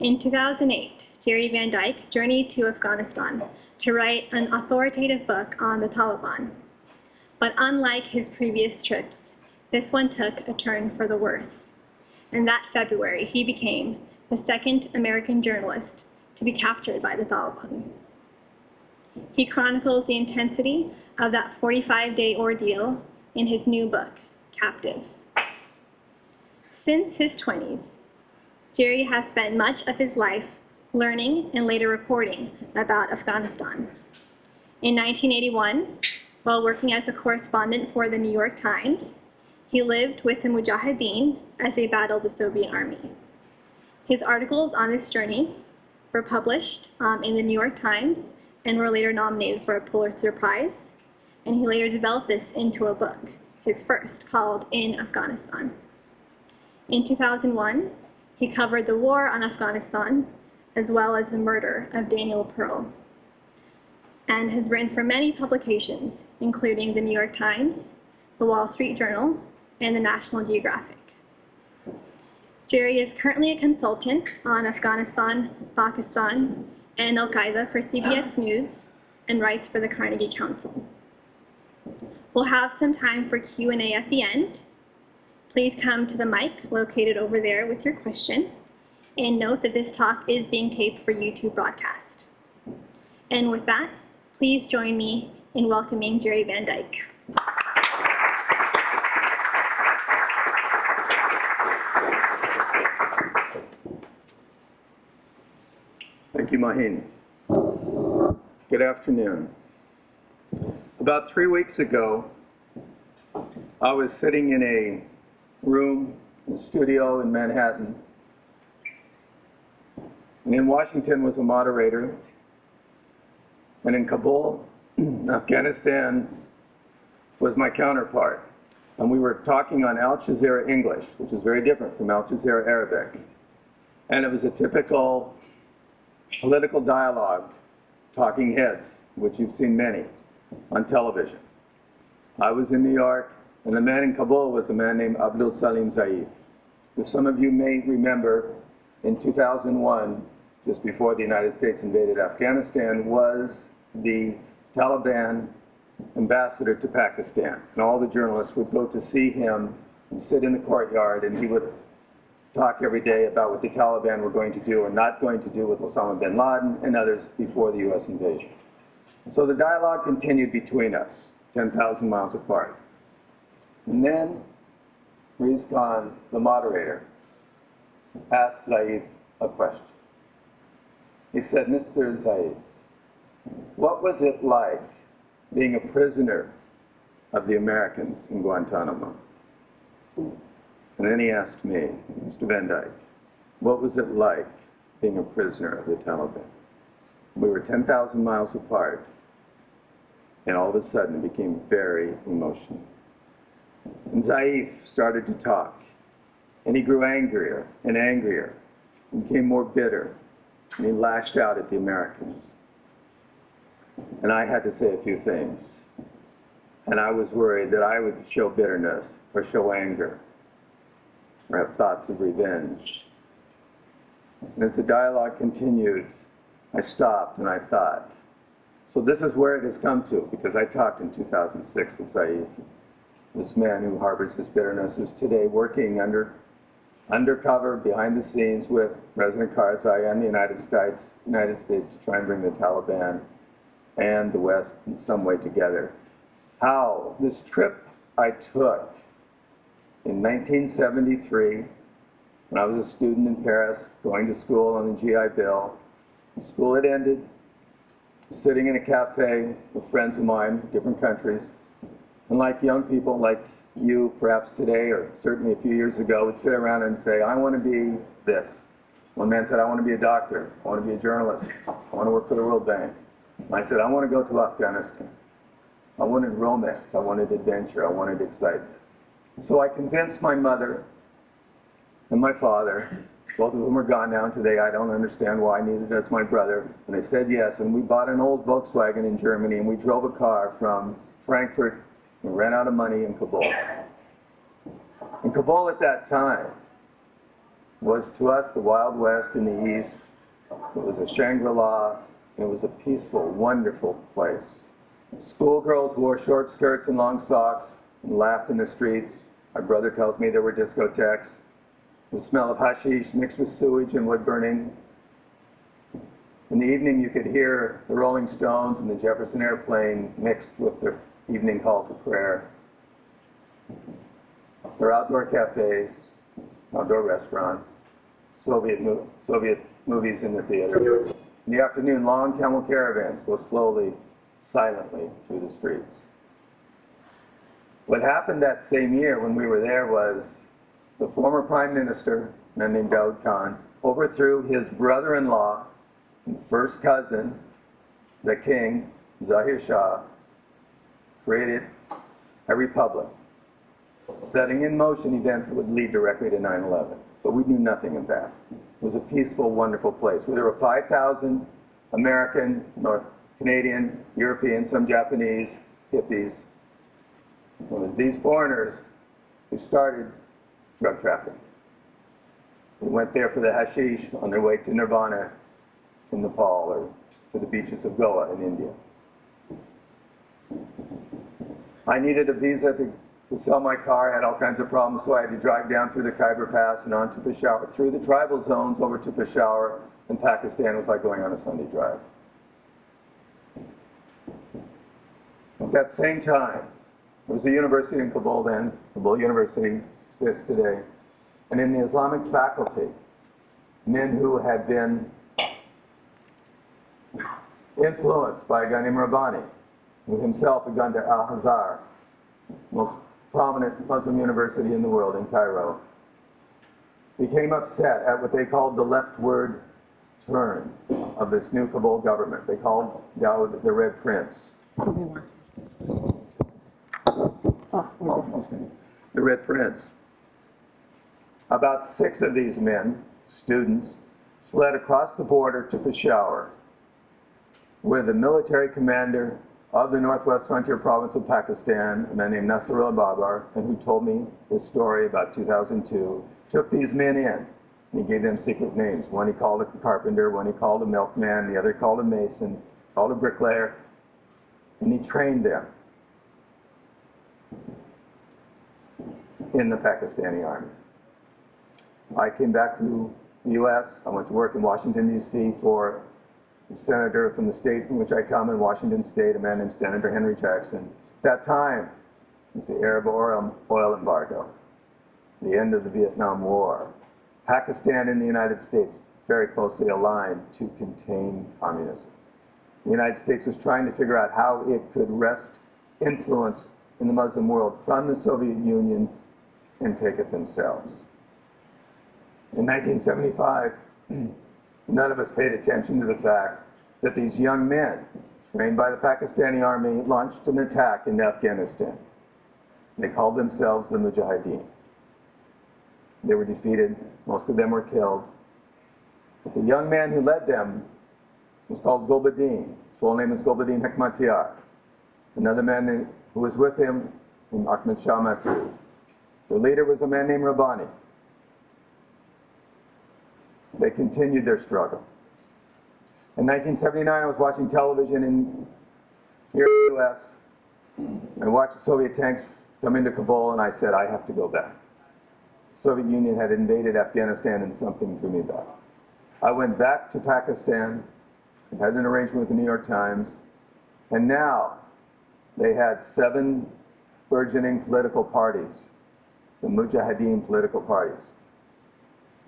In 2008, Jere Van Dyk journeyed to Afghanistan to write an authoritative book on the Taliban. But unlike his previous trips, this one took a turn for the worse. And that February, he became the second American journalist to be captured by the Taliban. He chronicles the intensity of that 45-day ordeal in his new book, Captive. Since his 20s, Jere has spent much of his life learning and later reporting about Afghanistan. In 1981, while working as a correspondent for the New York Times, he lived with the mujahideen as they battled the Soviet Army. His articles on this journey were published in the New York Times and were later nominated for a Pulitzer Prize, and he later developed this into a book, his first, called In Afghanistan. In 2001, he covered the war on Afghanistan, as well as the murder of Daniel Pearl, and has written for many publications, including the New York Times, the Wall Street Journal, and the National Geographic. Jere is currently a consultant on Afghanistan, Pakistan, and Al-Qaeda for CBS News, and writes for the Carnegie Council. We'll have some time for Q&A at the end. Please come to the mic located over there with your question, and note that this talk is being taped for YouTube broadcast. And with that, please join me in welcoming Jere Van Dyk. Thank you, Mahin. Good afternoon. About 3 weeks ago, I was sitting in a room, a studio in Manhattan, and in Washington was a moderator, and in Kabul, Afghanistan, was my counterpart. And we were talking on Al Jazeera English, which is very different from Al Jazeera Arabic. And it was a typical political dialogue, talking heads, which you've seen many on television. I was in New York, and the man in Kabul was a man named Abdul Salim Zaif, who some of you may remember in 2001, just before the United States invaded Afghanistan, was the Taliban ambassador to Pakistan. And all the journalists would go to see him and sit in the courtyard, and he would talk every day about what the Taliban were going to do or not going to do with Osama bin Laden and others before the US invasion. So the dialogue continued between us, 10,000 miles apart. And then Riz Khan, the moderator, asked Zaif a question. He said, "Mr. Zaif, what was it like being a prisoner of the Americans in Guantanamo?" And then he asked me, "Mr. Van Dyk, what was it like being a prisoner of the Taliban?" We were 10,000 miles apart, and all of a sudden it became very emotional. And Zaif started to talk, and he grew angrier and angrier, and became more bitter, and he lashed out at the Americans. And I had to say a few things, and I was worried that I would show bitterness or show anger, or have thoughts of revenge. And as the dialogue continued, I stopped and I thought, so this is where it has come to, because I talked in 2006 with Zaif, this man who harbors this bitterness, who's today working undercover behind the scenes with President Karzai and the United States to try and bring the Taliban and the West in some way together. How this trip I took in 1973, when I was a student in Paris, going to school on the GI Bill. The school had ended, sitting in a cafe with friends of mine, different countries, and like young people, like you perhaps today, or certainly a few years ago, would sit around and say, "I want to be this." One man said, "I want to be a doctor, I want to be a journalist, I want to work for the World Bank." And I said, "I want to go to Afghanistan." I wanted romance, I wanted adventure, I wanted excitement. So I convinced my mother and my father, both of whom are gone now, and today I don't understand why, neither does my brother, and they said yes, and we bought an old Volkswagen in Germany, and we drove a car from Frankfurt and ran out of money in Kabul. In Kabul at that time, was to us the Wild West in the East. It was a Shangri-La. It was a peaceful, wonderful place. Schoolgirls wore short skirts and long socks and laughed in the streets. My brother tells me there were discotheques. The smell of hashish mixed with sewage and wood burning. In the evening, you could hear the Rolling Stones and the Jefferson Airplane mixed with their evening call to prayer. There are outdoor cafes, outdoor restaurants, Soviet movies in the theater. In the afternoon, long camel caravans go slowly, silently through the streets. What happened that same year when we were there was the former prime minister, a man named Daoud Khan, overthrew his brother-in-law and first cousin, the king, Zahir Shah, created a republic, setting in motion events that would lead directly to 9/11. But we knew nothing of that. It was a peaceful, wonderful place where there were 5,000 American, North Canadian, European, some Japanese hippies. It was these foreigners who started drug trafficking. They went there for the hashish on their way to Nirvana in Nepal or to the beaches of Goa in India. I needed a visa to sell my car. I had all kinds of problems, so I had to drive down through the Khyber Pass and on to Peshawar, through the tribal zones over to Peshawar, and Pakistan was like going on a Sunday drive. At that same time, there was a university in Kabul then, Kabul University exists today, and in the Islamic faculty, men who had been influenced by a guy named Rabbani, who himself had gone to Al-Azhar, most prominent Muslim university in the world in Cairo, became upset at what they called the leftward turn of this new Kabul government. They called Daoud the Red Prince. The Red Prince. About 6 of these men, students, fled across the border to Peshawar, where the military commander of the Northwest Frontier Province of Pakistan, a man named Nasrullah Babar, and who told me his story about 2002, took these men in. And he gave them secret names. One he called a carpenter, one he called a milkman, the other he called a mason, called a bricklayer, and he trained them in the Pakistani army. I came back to the U.S. I went to work in Washington, D.C. for the senator from the state from which I come in Washington State, a man named Senator Henry Jackson. At that time, it was the Arab oil embargo, the end of the Vietnam War. Pakistan and the United States very closely aligned to contain communism. The United States was trying to figure out how it could wrest influence in the Muslim world from the Soviet Union and take it themselves. In 1975, none of us paid attention to the fact that these young men, trained by the Pakistani army, launched an attack in Afghanistan. They called themselves the mujahideen. They were defeated. Most of them were killed. But the young man who led them was called Gulbuddin. His full name is Gulbuddin Hekmatyar. Another man who was with him, named Ahmed Shah Massoud. Their leader was a man named Rabbani. They continued their struggle. In 1979, I was watching television here in the U.S. I watched the Soviet tanks come into Kabul, and I said, I have to go back. The Soviet Union had invaded Afghanistan, and something drew me back. I went back to Pakistan, had an arrangement with the New York Times, and now they had 7 burgeoning political parties, the mujahideen political parties,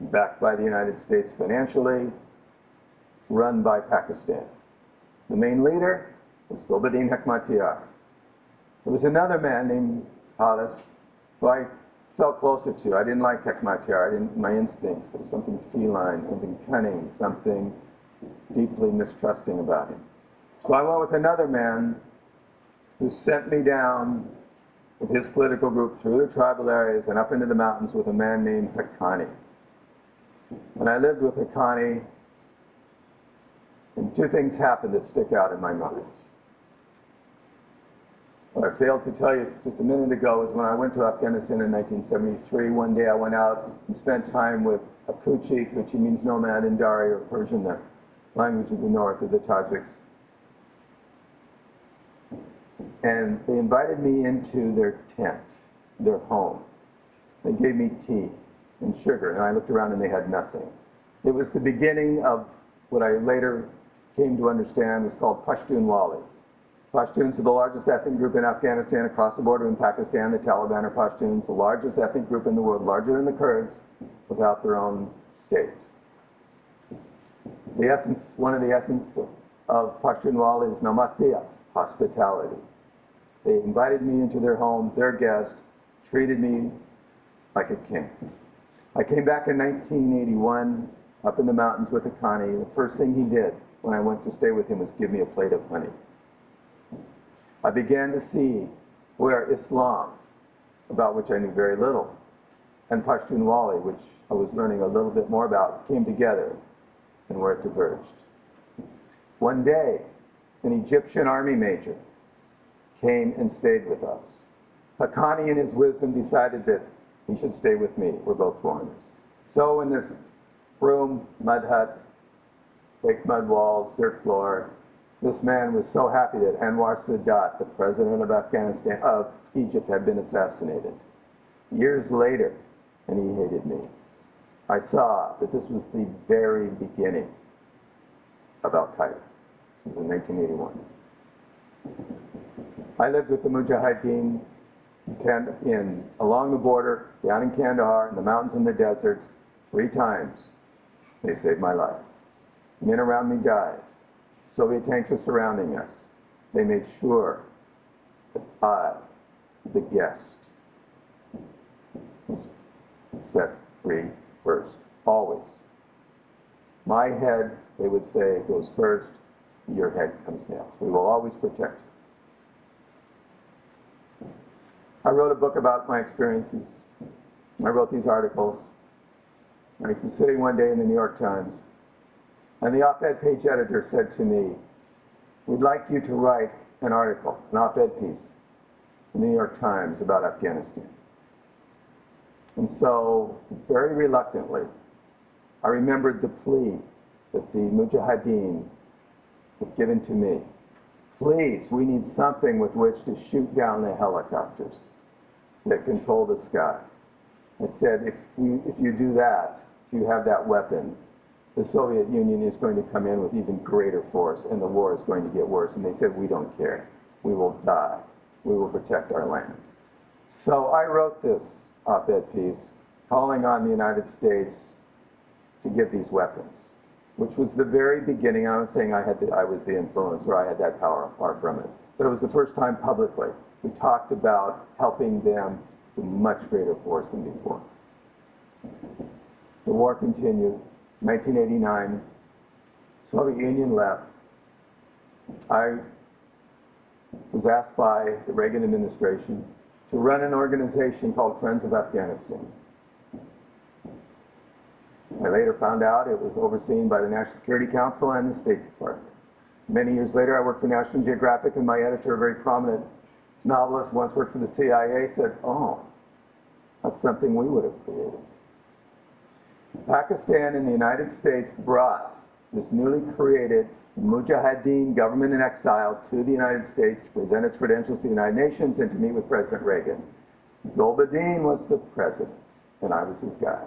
backed by the United States financially, run by Pakistan. The main leader was Gulbuddin Hekmatyar. There was another man named Alice, who I felt closer to. I didn't like Hekmatyar. My instincts. There was something feline, something cunning, something deeply mistrusting about him. So I went with another man who sent me down with his political group through the tribal areas and up into the mountains with a man named Haqqani. When I lived with Haqqani, and 2 things happened that stick out in my mind. A What I failed to tell you just a minute ago is when I went to Afghanistan in 1973, one day I went out and spent time with a Kuchi. Kuchi means nomad in Dari or Persian, the language of the north of the Tajiks. And they invited me into their tent, their home. They gave me tea and sugar, and I looked around and they had nothing. It was the beginning of what I later came to understand was called Pashtunwali. Pashtuns are the largest ethnic group in Afghanistan, across the border in Pakistan. The Taliban are Pashtuns, the largest ethnic group in the world, larger than the Kurds, without their own state. One of the essence of Pashtunwali is namastiya, hospitality. They invited me into their home, their guest, treated me like a king. I came back in 1981, up in the mountains with Akani. The first thing he did when I went to stay with him was give me a plate of honey. I began to see where Islam, about which I knew very little, and Pashtunwali, which I was learning a little bit more about, came together and where it diverged. One day, an Egyptian army major came and stayed with us. Haqqani, in his wisdom, decided that he should stay with me. We're both foreigners. So in this room, mud hut, fake mud walls, dirt floor, this man was so happy that Anwar Sadat, the president of Egypt, had been assassinated. Years later, and he hated me, I saw that this was the very beginning of Al-Qaeda. This is in 1981. I lived with the mujahideen along the border, down in Kandahar, in the mountains and the deserts, 3 times. They saved my life. Men around me died. Soviet tanks were surrounding us. They made sure that I, the guest, was set free first, always. My head, they would say, goes first. Your head comes next. We will always protect you. I wrote a book about my experiences. I wrote these articles. I was sitting one day in the New York Times, and the op-ed page editor said to me, "We'd like you to write an article, an op-ed piece in the New York Times about Afghanistan." And so, very reluctantly, I remembered the plea that the mujahideen had given to me. Please, we need something with which to shoot down the helicopters that control the sky. I said, if you do that, if you have that weapon, the Soviet Union is going to come in with even greater force, and the war is going to get worse. And they said, we don't care. We will die. We will protect our land. So I wrote this op-ed piece calling on the United States to give these weapons, which was the very beginning. I'm not saying I was the influence or I had that power, far from it. But it was the first time publicly we talked about helping them with much greater force than before. The war continued. 1989, Soviet Union left. I was asked by the Reagan administration to run an organization called Friends of Afghanistan. I later found out it was overseen by the National Security Council and the State Department. Many years later, I worked for National Geographic, and my editor, a very prominent novelist, once worked for the CIA, said, "Oh, that's something we would have created." Pakistan and the United States brought this newly created Mujahideen government in exile to the United States to present its credentials to the United Nations and to meet with President Reagan. Gulbuddin was the president, and I was his guide.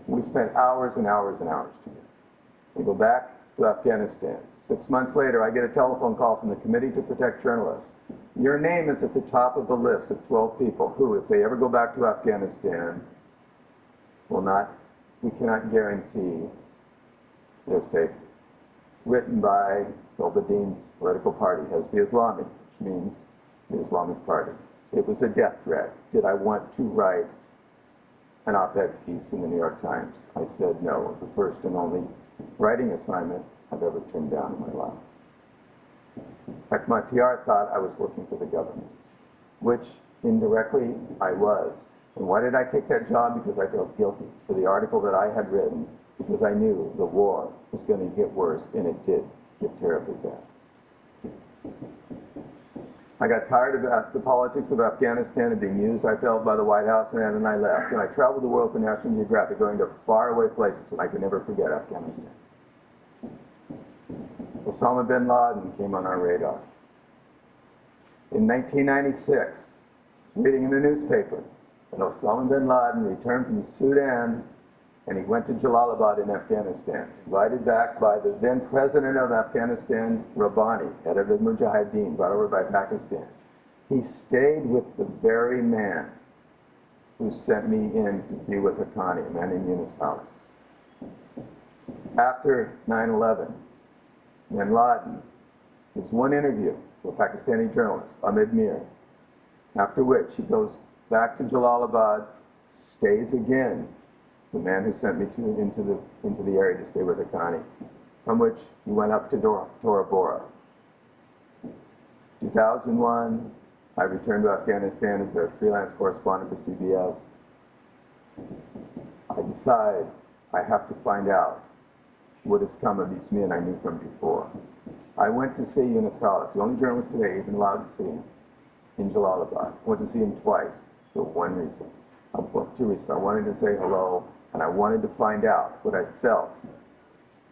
We spent hours and hours and hours together. We go back to Afghanistan. 6 months later, I get a telephone call from the Committee to Protect Journalists. Your name is at the top of the list of 12 people who, if they ever go back to Afghanistan, we cannot guarantee their safety. Written by Gulbuddin's political party, Hezb Islami, which means the Islamic Party. It was a death threat. Did I want to write an op-ed piece in the New York Times? I said no, the first and only writing assignment I've ever turned down in my life. Hekmatyar thought I was working for the government, which indirectly I was. And why did I take that job? Because I felt guilty for the article that I had written, because I knew the war was going to get worse, and it did get terribly bad. I got tired of the politics of Afghanistan and being used, I felt, by the White House, and I left. And I traveled the world for National Geographic, going to faraway places, and I could never forget Afghanistan. Osama bin Laden came on our radar. In 1996, I was reading in the newspaper that Osama bin Laden returned from Sudan, and he went to Jalalabad in Afghanistan, invited back by the then president of Afghanistan, Rabbani, head of the mujahideen, brought over by Pakistan. He stayed with the very man who sent me in to be with Haqqani, a man named Yunus Khalis. After 9/11, bin Laden gives one interview to a Pakistani journalist, Ahmed Mir, after which he goes back to Jalalabad, stays again, the man who sent me into the area to stay with Haqqani, from which he went up to Tora Bora. 2001, I returned to Afghanistan as a freelance correspondent for CBS. I decide I have to find out what has come of these men I knew from before. I went to see Yunus Khalis, the only journalist today even allowed to see him, in Jalalabad. I went to see him twice for one reason. Well, two reasons. I wanted to say hello, and I wanted to find out what I felt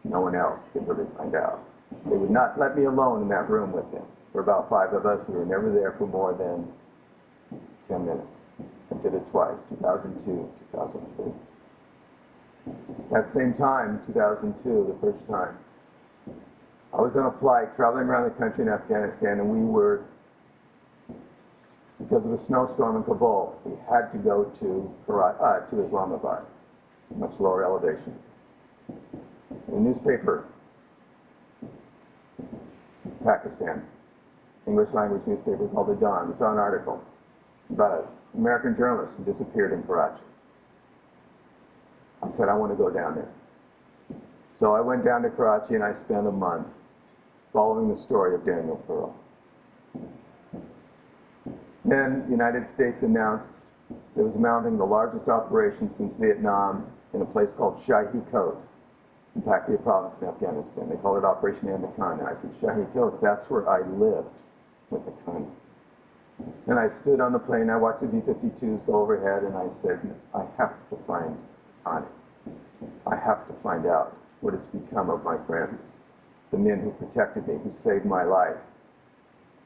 no one else could really find out. They would not let me alone in that room with him. For about 5 of us, we were never there for more than 10 minutes. I did it twice, 2002, 2003. That same time, 2002, the first time, I was on a flight traveling around the country in Afghanistan, and we were, because of a snowstorm in Kabul, we had to go to Islamabad, much lower elevation. A newspaper, Pakistan, English language newspaper called The Dawn, we saw an article about an American journalist who disappeared in Karachi. I said, I want to go down there. So I went down to Karachi and I spent a month following the story of Daniel Pearl. Then the United States announced it was mounting the largest operation since Vietnam in a place called Shahi Kot in Paktia province in Afghanistan. They called it Operation Anaconda. I said, Shahi Kot, that's where I lived with Haqqani. Then I stood on the plane, I watched the B-52s go overhead, and I said, I have to find Haqqani. I have to find out what has become of my friends, the men who protected me, who saved my life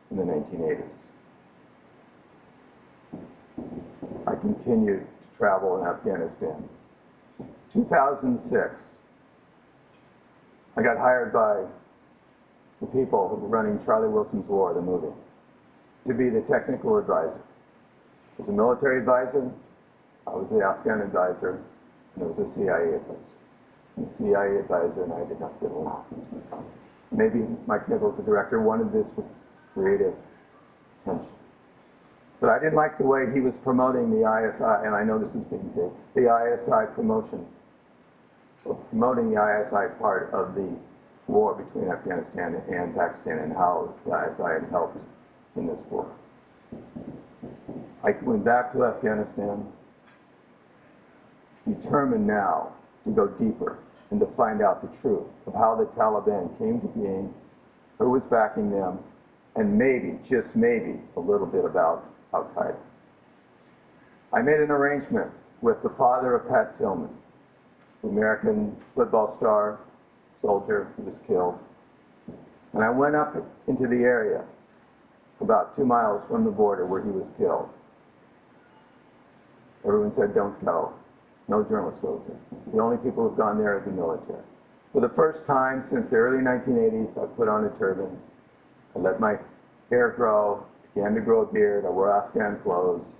in the 1980s. I continued to travel in Afghanistan. 2006, I got hired by the people who were running Charlie Wilson's War, the movie, to be the technical advisor. I was a military advisor, I was the Afghan advisor, and there was a CIA advisor. And the CIA advisor and I did not get along. Maybe Mike Nichols, the director, wanted this for creative tension. But I didn't like the way he was promoting the ISI, and I know this is being paid, the ISI promotion, or promoting the ISI part of the war between Afghanistan and Pakistan and how the ISI had helped in this war. I went back to Afghanistan, determined now to go deeper and to find out the truth of how the Taliban came to being, who was backing them, and maybe, just maybe, a little bit about Al-Qaeda. I made an arrangement with the father of Pat Tillman, the American football star, soldier who was killed. And I went up into the area about 2 miles from the border where he was killed. Everyone said, don't go. No journalists go there. The only people who've gone there are the military. For the first time since the early 1980s, I put on a turban. I let my hair grow, began to grow a beard. I wore Afghan clothes.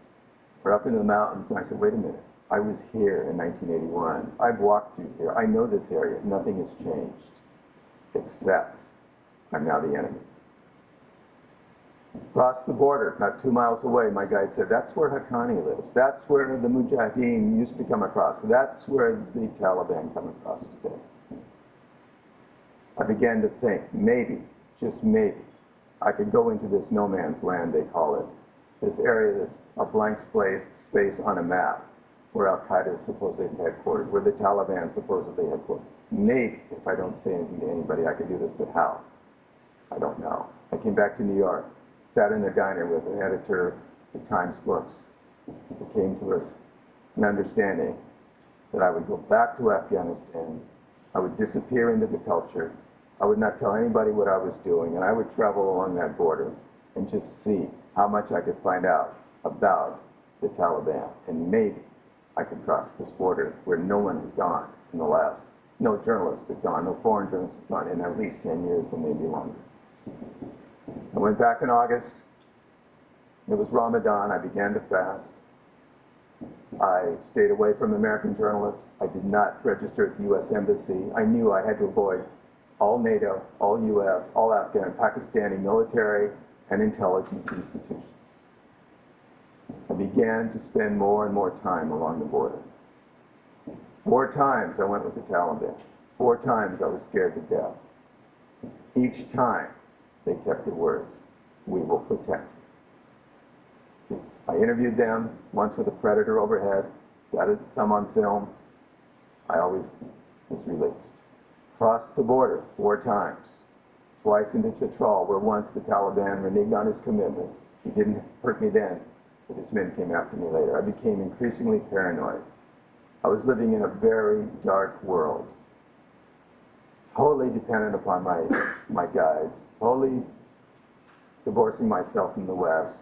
We're up in the mountains, and I said, wait a minute. I was here in 1981. I've walked through here. I know this area. Nothing has changed, except I'm now the enemy. Across the border, not 2 miles away, my guide said, that's where Haqqani lives. That's where the mujahideen used to come across. That's where the Taliban come across today. I began to think, maybe, just maybe, I could go into this no man's land, they call it, this area that's a blank space on a map, where Al-Qaeda is supposedly headquartered, where the Taliban is supposedly headquartered. Maybe, if I don't say anything to anybody, I could do this, but how? I don't know. I came back to New York, sat in a diner with an editor of the Times books, who came to us an understanding that I would go back to Afghanistan, I would disappear into the culture, I would not tell anybody what I was doing, and I would travel along that border and just see how much I could find out about the Taliban. And maybe I could cross this border where no one had gone in the last, no journalist had gone, no foreign journalist had gone in at least 10 years and maybe longer. I went back in August. It was Ramadan. I began to fast. I stayed away from American journalists. I did not register at the U.S. Embassy. I knew I had to avoid all NATO, all U.S., all Afghan, Pakistani military and intelligence institutions. I began to spend more and more time along the border. 4 times I went with the Taliban. 4 times I was scared to death. Each time they kept their words. We will protect you. I interviewed them once with a predator overhead, got some on film. I always was released. Crossed the border 4 times. Twice into Chitral, where once the Taliban reneged on his commitment. He didn't hurt me then, but his men came after me later. I became increasingly paranoid. I was living in a very dark world, totally dependent upon my guides, totally divorcing myself from the West,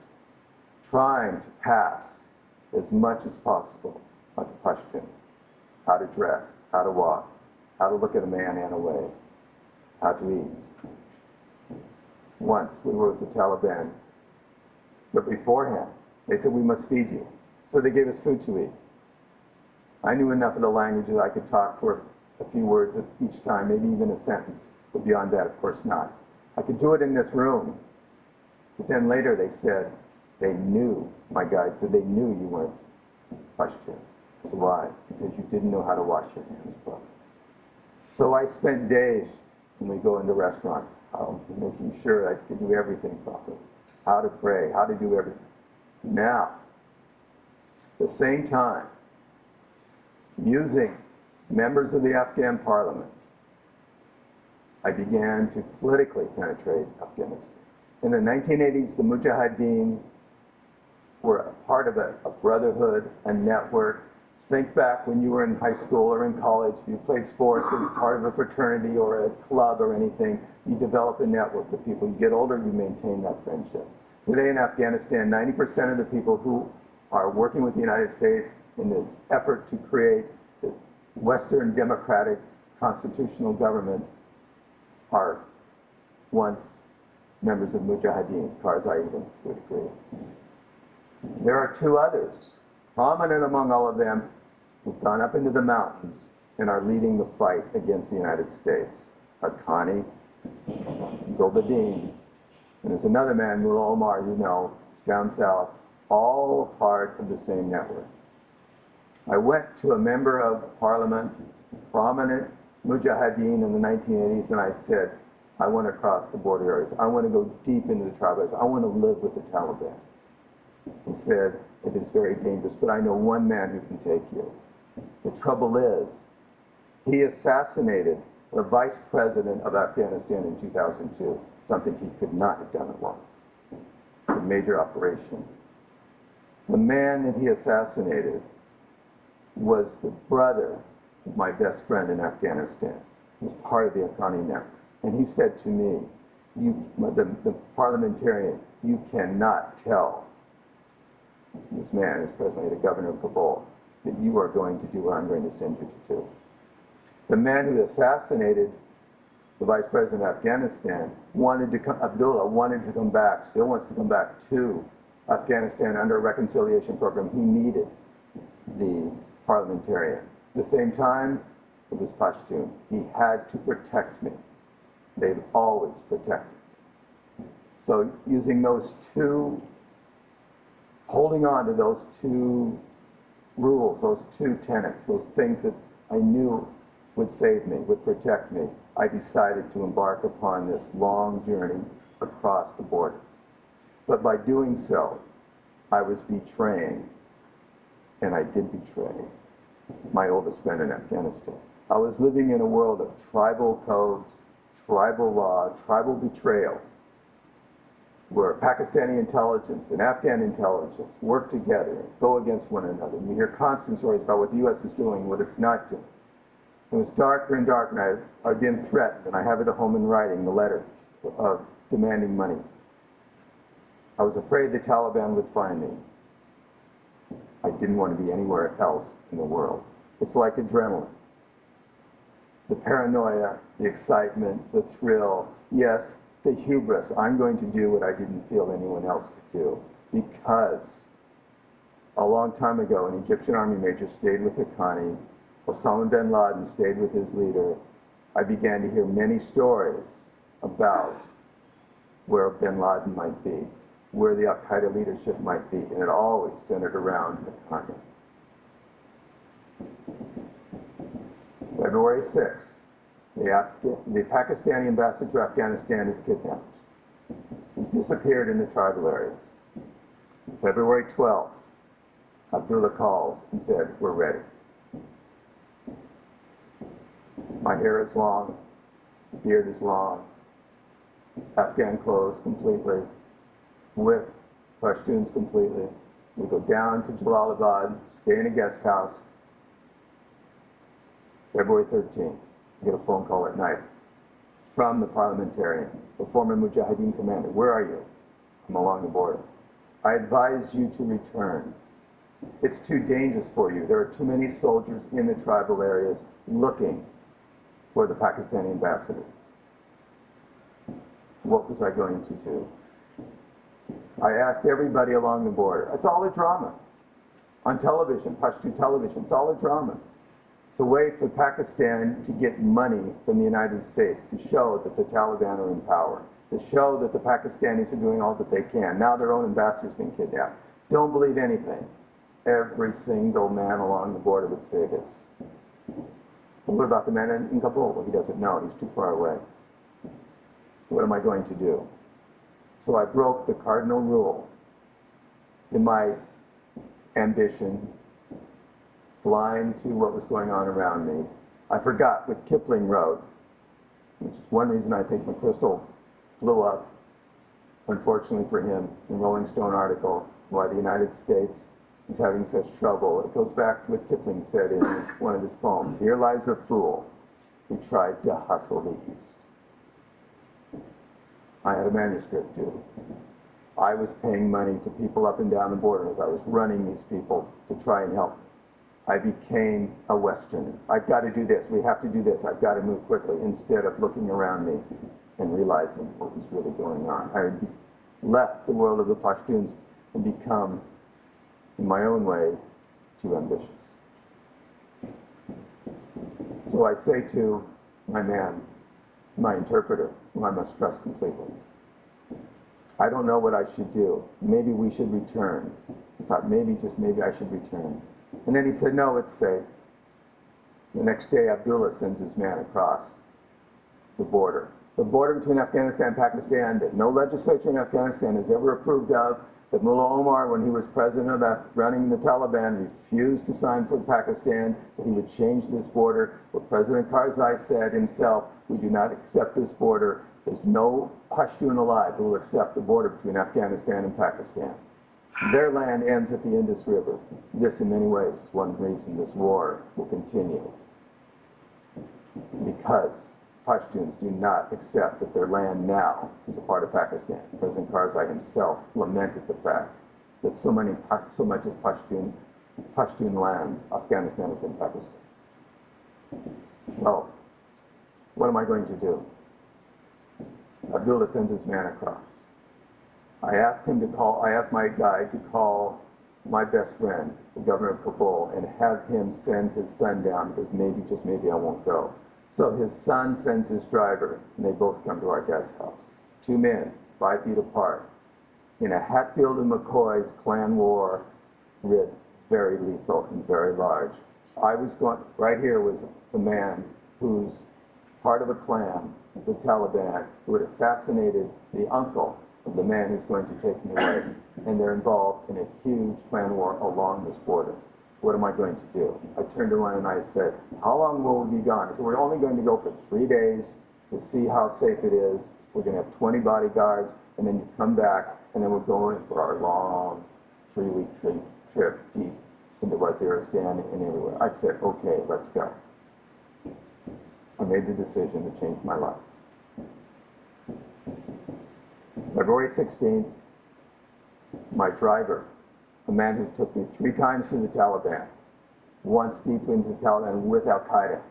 trying to pass as much as possible like a Pashtun, how to dress, how to walk, how to look at a man and away, how to eat. Once we were with the Taliban, but beforehand, they said, we must feed you. So they gave us food to eat. I knew enough of the language that I could talk for a few words each time, maybe even a sentence, but beyond that, of course not. I could do it in this room, but then later they said, they knew, my guide said, they knew you weren't Pashtun. So why? Because you didn't know how to wash your hands properly. So I spent days when we go into restaurants, making sure I could do everything properly, how to pray, how to do everything. Now, at the same time, using members of the Afghan parliament, I began to politically penetrate Afghanistan. In the 1980s, the mujahideen were a part of a brotherhood, a network. Think back when you were in high school or in college, if you played sports or you were part of a fraternity or a club or anything, you develop a network with people. You get older, you maintain that friendship. Today in Afghanistan, 90% of the people who are working with the United States in this effort to create the Western democratic constitutional government are once members of Mujahideen, Karzai even to a degree. There are 2 others, prominent among all of them, who've gone up into the mountains and are leading the fight against the United States. Haqqani, Gulbuddin, and there's another man, Mullah Omar, you know, down south, all part of the same network. I went to a member of parliament, prominent Mujahideen in the 1980s, and I said, I want to cross the border areas. I want to go deep into the tribal areas. I want to live with the Taliban. He said, it is very dangerous, but I know one man who can take you. The trouble is, he assassinated the vice president of Afghanistan in 2002, something he could not have done alone. It's a major operation. The man that he assassinated was the brother of my best friend in Afghanistan. He was part of the Haqqani network. And he said to me, the parliamentarian, you cannot tell this man, who's presently the governor of Kabul, that you are going to do what I'm going to send you to do. The man who assassinated the vice president of Afghanistan Abdullah wanted to come back, still wants to come back to Afghanistan under a reconciliation program. He needed the parliamentarian. At the same time, it was Pashtun. He had to protect me. They've always protected me. So using those 2, holding on to those 2 rules, those 2 tenets, those things that I knew would save me, would protect me, I decided to embark upon this long journey across the border. But by doing so, I was betraying, and I did betray, my oldest friend in Afghanistan. I was living in a world of tribal codes, tribal law, tribal betrayals. where Pakistani intelligence and Afghan intelligence work together, go against one another. You hear constant stories about what the U.S. is doing, what it's not doing. It was darker and darker, and I've been threatened, and I have it at home in writing, the letter of demanding money. I was afraid the Taliban would find me. I didn't want to be anywhere else in the world. It's like adrenaline. The paranoia, the excitement, the thrill, yes, the hubris. I'm going to do what I didn't feel anyone else could do. Because a long time ago, an Egyptian army major stayed with Haqqani, Osama bin Laden stayed with his leader. I began to hear many stories about where bin Laden might be, where the al-Qaeda leadership might be, and it always centered around Haqqani. February 6th, the Pakistani ambassador to Afghanistan is kidnapped. He's disappeared in the tribal areas. February 12th, Abdullah calls and said, "We're ready." My hair is long, beard is long, Afghan clothes completely, with Pashtuns completely. We go down to Jalalabad, stay in a guest house. February 13th, I get a phone call at night from the parliamentarian, the former mujahideen commander. "Where are you?" "I'm along the border." "I advise you to return. It's too dangerous for you. There are too many soldiers in the tribal areas looking for the Pakistani ambassador." What was I going to do? I asked everybody along the border. It's all a drama. On television, Pashto television, it's all a drama. It's a way for Pakistan to get money from the United States to show that the Taliban are in power, to show that the Pakistanis are doing all that they can. Now their own ambassador's been kidnapped. Don't believe anything. Every single man along the border would say this. But what about the man in Kabul? Well, he doesn't know. He's too far away. What am I going to do? So I broke the cardinal rule in my ambition, blind to what was going on around me. I forgot what Kipling wrote, which is one reason I think McChrystal blew up, unfortunately for him, in Rolling Stone article, why the United States is having such trouble. It goes back to what Kipling said in one of his poems. "Here lies a fool who tried to hustle the East." I had a manuscript due. I was paying money to people up and down the border as I was running these people to try and help me. I became a Westerner. I've got to do this. We have to do this. I've got to move quickly, instead of looking around me and realizing what was really going on. I had left the world of the Pashtuns and become, in my own way, too ambitious. So I say to my man, my interpreter, whom I must trust completely, "I don't know what I should do. Maybe we should return." I thought, maybe, just maybe, I should return. And then he said, "No, it's safe." The next day, Abdullah sends his man across the border. The border between Afghanistan and Pakistan that no legislature in Afghanistan has ever approved of, that Mullah Omar, when he was president of running the Taliban, refused to sign for Pakistan, that he would change this border. What President Karzai said himself, "We do not accept this border. There's no Pashtun alive who will accept the border between Afghanistan and Pakistan. Their land ends at the Indus River." This, in many ways, is one reason this war will continue. Because Pashtuns do not accept that their land now is a part of Pakistan. President Karzai himself lamented the fact that so much of Pashtun lands, Afghanistan is in Pakistan. So, what am I going to do? Abdullah sends his man across. I asked my guide to call my best friend, the governor of Kabul, and have him send his son down, because maybe, just maybe, I won't go. So his son sends his driver, and they both come to our guest house. Two men, 5 feet apart, in a Hatfield and McCoy's clan war writ, very lethal and very large. Right here was the man who's part of a clan, the Taliban, who had assassinated the uncle of the man who's going to take me away. And they're involved in a huge clan war along this border. What am I going to do? I turned around and I said, "How long will we be gone?" I said, "We're only going to go for 3 days to see how safe it is. We're going to have 20 bodyguards. and then you come back, and then we're going for our long 3-week trip deep into Waziristan and everywhere. I said, okay, let's go. I made the decision to change my life. February 16th, my driver, a man who took me 3 times to the Taliban, once deep into the Taliban with Al-Qaeda,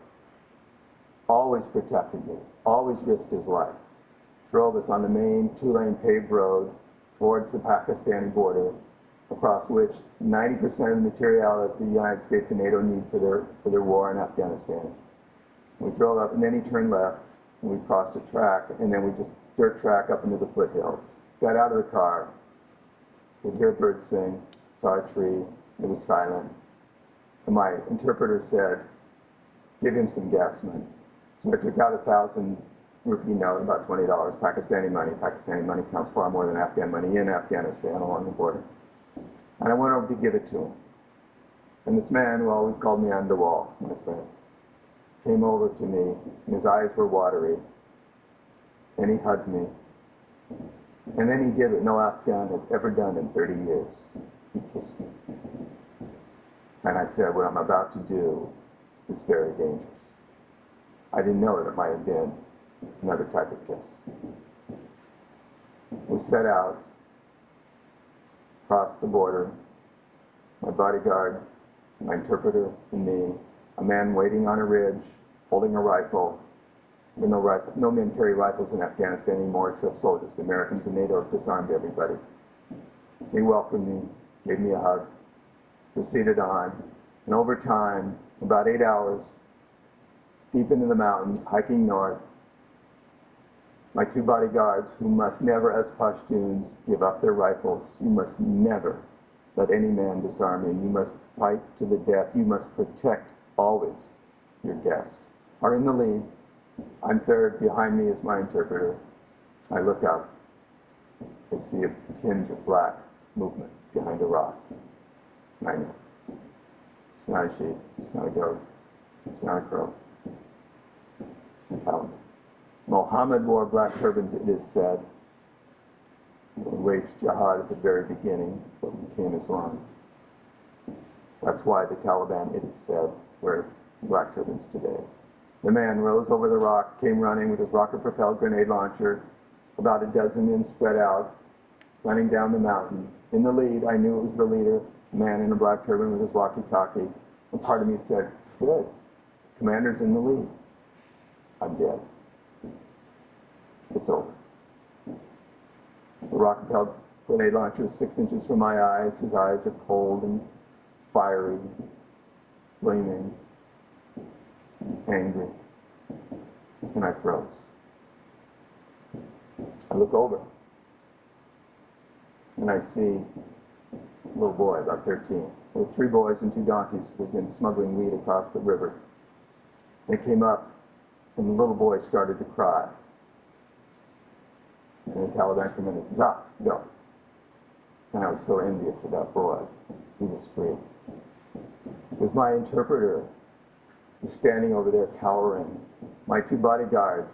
always protected me, always risked his life, drove us on the main 2-lane paved road towards the Pakistani border, across which 90% of the material that the United States and NATO need for their war in Afghanistan. We drove up, and then he turned left, and we crossed a track, and then we just dirt track up into the foothills. Got out of the car, could hear birds sing, saw a tree, it was silent. And my interpreter said, give him some gas money. So I took out 1,000 rupee note, about $20, Pakistani money. Pakistani money counts far more than Afghan money in Afghanistan along the border. And I went over to give it to him. And this man, who always called me on the wall, my friend, came over to me, and his eyes were watery, and he hugged me. And then he did what no Afghan had ever done in 30 years. He kissed me. And I said, what I'm about to do is very dangerous. I didn't know that it might have been another type of kiss. We set out, crossed the border, my bodyguard, my interpreter, and me, a man waiting on a ridge, holding a rifle. There are no men carry rifles in Afghanistan anymore except soldiers. The Americans and NATO have disarmed everybody. He welcomed me, gave me a hug, proceeded on, and over time, about 8 hours, deep into the mountains, hiking north, my 2 bodyguards, who must never, as Pashtuns, give up their rifles. You must never let any man disarm you. You must fight to the death. You must protect always your guest. Are in the lead. I'm third. Behind me is my interpreter. I look up. I see a tinge of black movement behind a rock. I know. It's not a sheep. It's not a goat. It's not a crow. It's a Taliban. Muhammad wore black turbans, it is said. He waged jihad at the very beginning, but became Islam. That's why the Taliban, it is said, wear black turbans today. The man rose over the rock, came running with his rocket-propelled grenade launcher, about a dozen men spread out, running down the mountain. In the lead, I knew it was the leader, a man in a black turban with his walkie-talkie. And part of me said, good, commander's in the lead. I'm dead. It's over. The rocket-propelled grenade launcher is 6 inches from my eyes. His eyes are cold and fiery, gleaming, angry, and I froze. I look over, and I see a little boy, about 13. There were 3 boys and 2 donkeys who had been smuggling weed across the river. They came up, and the little boy started to cry. And the Taliban came in and said, "Zah, go." And I was so envious of that boy. He was free. Because my interpreter was standing over there cowering. My 2 bodyguards,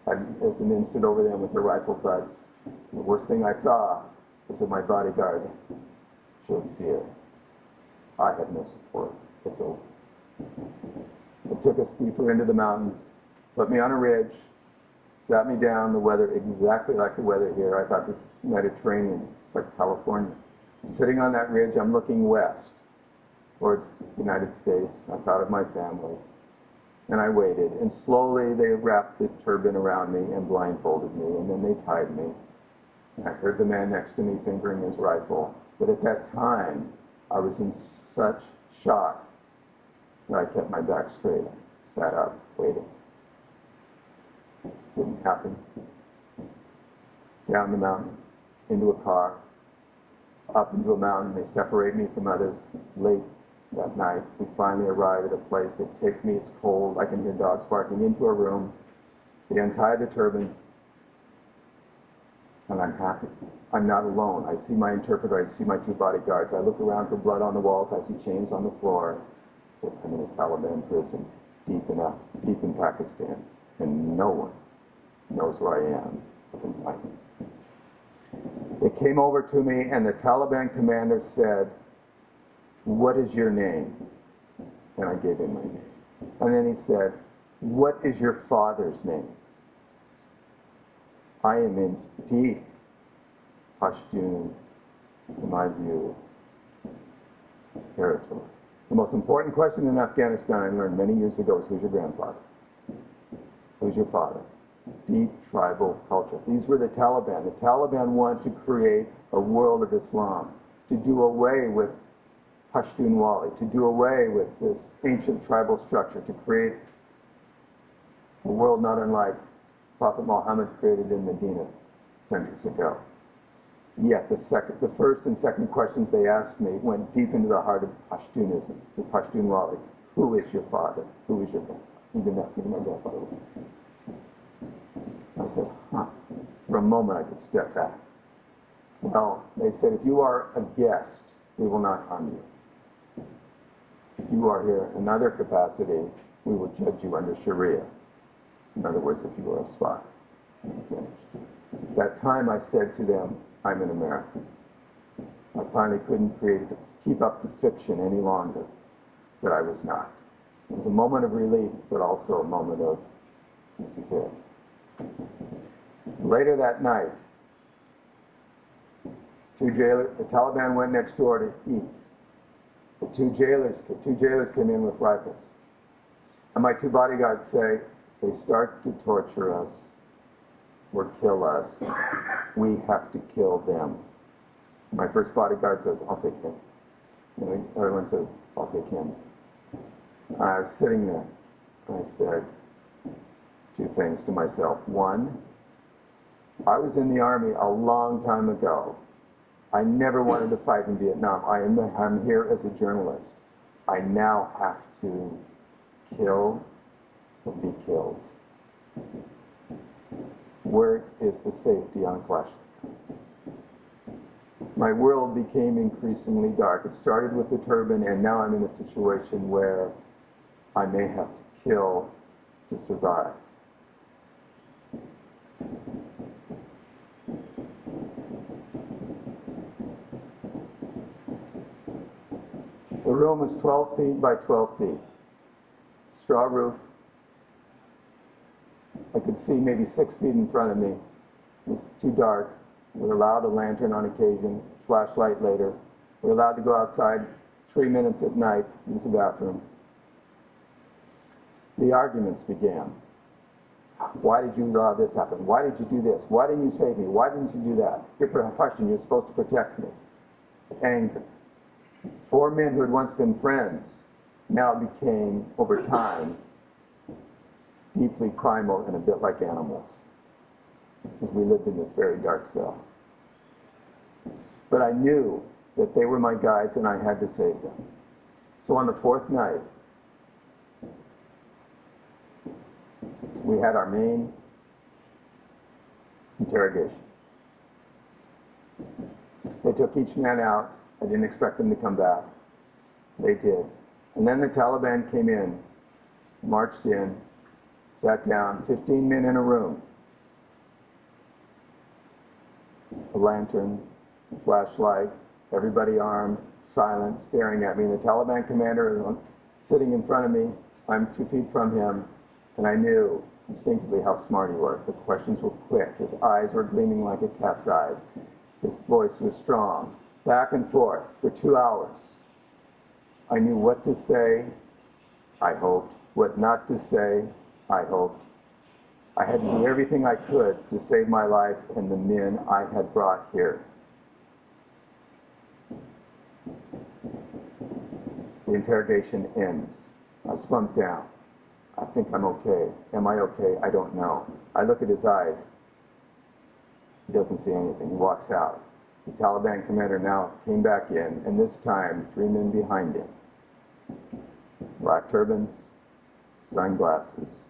as the men stood over them with their rifle butts, the worst thing I saw was that my bodyguard showed fear. I had no support. It's over. It took us deeper into the mountains, put me on a ridge, sat me down, the weather exactly like the weather here. I thought this is Mediterranean, it's like California. Sitting on that ridge, I'm looking west towards the United States. I thought of my family. And I waited, and slowly they wrapped the turban around me and blindfolded me, and then they tied me. And I heard the man next to me fingering his rifle. But at that time, I was in such shock that I kept my back straight, sat up, waiting. Didn't happen. Down the mountain, into a car, up into a mountain. They separate me from others. Late that night, we finally arrive at a place. They take me, it's cold, I can hear dogs barking, into a room. They untie the turban, and I'm happy. I'm not alone. I see my interpreter, I see my 2 bodyguards. I look around for blood on the walls, I see chains on the floor. I said, I'm in a Taliban prison, deep in Pakistan, and no one knows where I am I can find him. They came over to me, and the Taliban commander said, "What is your name?" And I gave him my name. And then he said, "What is your father's name?" I am in deep Pashtun, in my view, territory. The most important question in Afghanistan I learned many years ago is, who's your grandfather? Who's your father? Deep tribal culture. These were the Taliban. The Taliban wanted to create a world of Islam, to do away with Pashtunwali, to do away with this ancient tribal structure, to create a world not unlike Prophet Muhammad created in Medina centuries ago. Yet the first and second questions they asked me went deep into the heart of Pashtunism, to Pashtunwali. Who is your father? Who is your grandfather? He didn't ask me who my grandfather was. I said, For a moment I could step back. Well, they said, if you are a guest, we will not harm you. If you are here in another capacity, we will judge you under Sharia. In other words, if you are a spy. And I'm finished. At that time I said to them, I'm an American. I finally couldn't keep up the fiction any longer that I was not. It was a moment of relief, but also a moment of, this is it. Later that night, the Taliban went next door to eat. The two jailers came in with rifles. And my two bodyguards say, if they start to torture us or kill us, we have to kill them. My first bodyguard says, I'll take him. And the other one says, I'll take him. And I was sitting there, and I said two things to myself. One, I was in the army a long time ago. I never wanted to fight in Vietnam. I'm here as a journalist. I now have to kill or be killed. Where is the safety on Kalashnikov? My world became increasingly dark. It started with the turban, and now I'm in a situation where I may have to kill to survive. The room was 12 feet by 12 feet. Straw roof. I could see maybe 6 feet in front of me. It was too dark. We were allowed a lantern on occasion, flashlight later. We were allowed to go outside 3 minutes at night, use the bathroom. The arguments began. Why did you allow this happen? Why did you do this? Why didn't you save me? Why didn't you do that? You're Pashtun, you're supposed to protect me. Anger. 4 men who had once been friends now became, over time, deeply primal and a bit like animals, because we lived in this very dark cell. But I knew that they were my guides and I had to save them. So on the fourth night, we had our main interrogation. They took each man out. I didn't expect them to come back. They did. And then the Taliban came in, marched in, sat down, 15 men in a room. A lantern, a flashlight, everybody armed, silent, staring at me. And the Taliban commander is sitting in front of me. I'm 2 feet from him, and I knew instinctively how smart he was. The questions were quick. His eyes were gleaming like a cat's eyes. His voice was strong. Back and forth for 2 hours. I knew what to say, I hoped. What not to say, I hoped. I had to do everything I could to save my life and the men I had brought here. The interrogation ends. I slump down. I think I'm okay. Am I okay? I don't know. I look at his eyes. He doesn't see anything. He walks out. The Taliban commander now came back in, and this time 3 men behind him. Black turbans, sunglasses,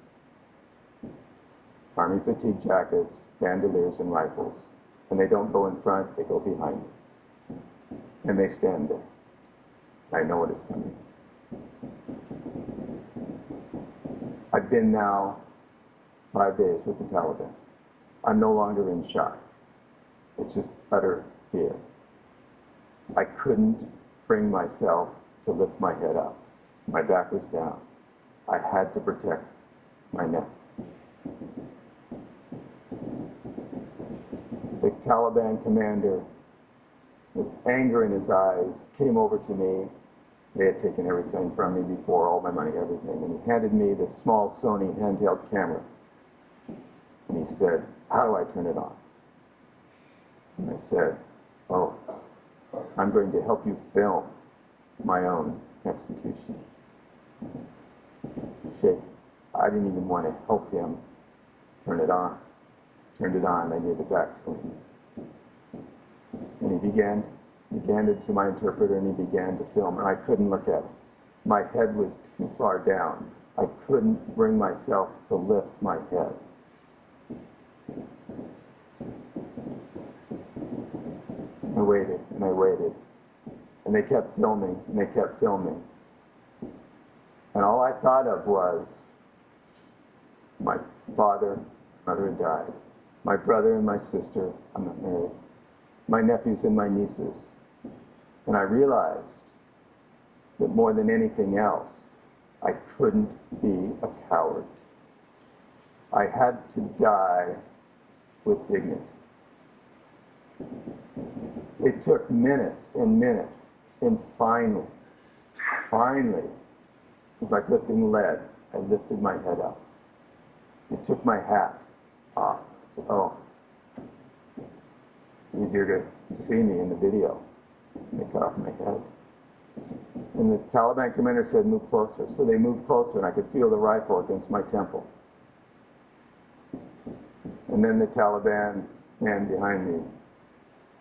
army fatigue jackets, bandoliers, and rifles. And they don't go in front, they go behind me. And they stand there. I know what is coming. I've been now 5 days with the Taliban. I'm no longer in shock. It's just utter fear. I couldn't bring myself to lift my head up. My back was down. I had to protect my neck. The Taliban commander, with anger in his eyes, came over to me. They had taken everything from me before, all my money, everything, and he handed me this small Sony handheld camera. And he said, "How do I turn it on?" And I said, "Oh, I'm going to help you film my own execution." Shake. I didn't even want to help him turn it on. Turned it on, I gave it back to him. And he began to my interpreter, and he began to film, and I couldn't look at him. My head was too far down. I couldn't bring myself to lift my head. I waited, and I waited. And they kept filming, and they kept filming. And all I thought of was my father, mother had died. My brother and my sister, I'm not married. My nephews and my nieces. And I realized that more than anything else, I couldn't be a coward. I had to die with dignity. It took minutes and minutes, and finally, it was like lifting lead. I lifted my head up. It took my hat off. I said, "Oh, easier to see me in the video." And they cut off my head. And the Taliban commander said, "Move closer." So they moved closer, and I could feel the rifle against my temple. And then the Taliban man behind me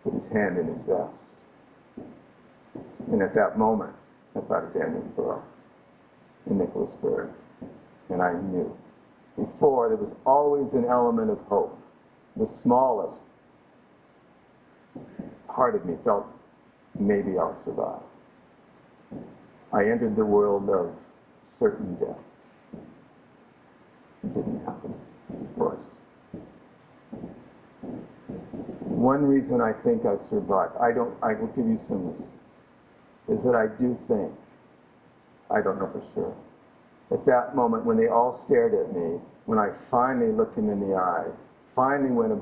put his hand in his vest. And at that moment, I thought of Daniel Burrow and Nicholas Berg. And I knew. Before, there was always an element of hope. The smallest part of me felt maybe I'll survive. I entered the world of certain death. It didn't happen, of course. One reason I think I survived, I will give you some reasons, is that I do think, I don't know for sure, at that moment when they all stared at me, when I finally looked him in the eye, finally went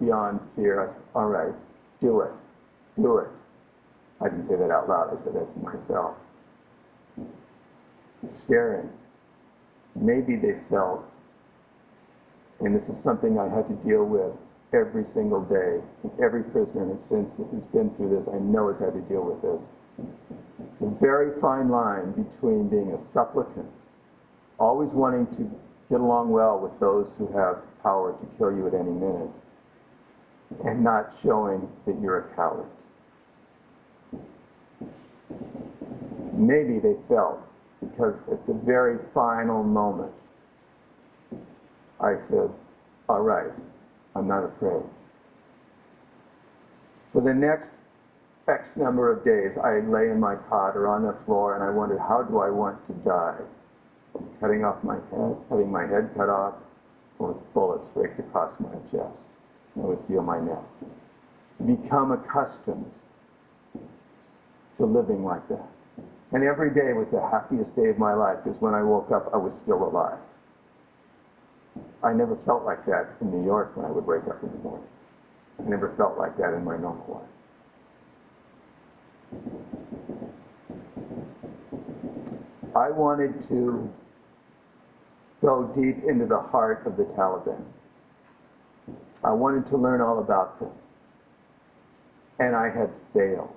beyond fear, I said, "All right, do it, do it." I didn't say that out loud, I said that to myself. Staring, maybe they felt, and this is something I had to deal with every single day, and every prisoner who's been through this, I know has had to deal with this. It's a very fine line between being a supplicant, always wanting to get along well with those who have power to kill you at any minute, and not showing that you're a coward. Maybe they felt, because at the very final moment, I said, "All right, I'm not afraid." For the next X number of days, I lay in my cot or on the floor, and I wondered, how do I want to die? Cutting off my head, having my head cut off, or with bullets raked across my chest. I would feel my neck. Become accustomed to living like that. And every day was the happiest day of my life, because when I woke up, I was still alive. I never felt like that in New York when I would wake up in the mornings. I never felt like that in my normal life. I wanted to go deep into the heart of the Taliban. I wanted to learn all about them. And I had failed.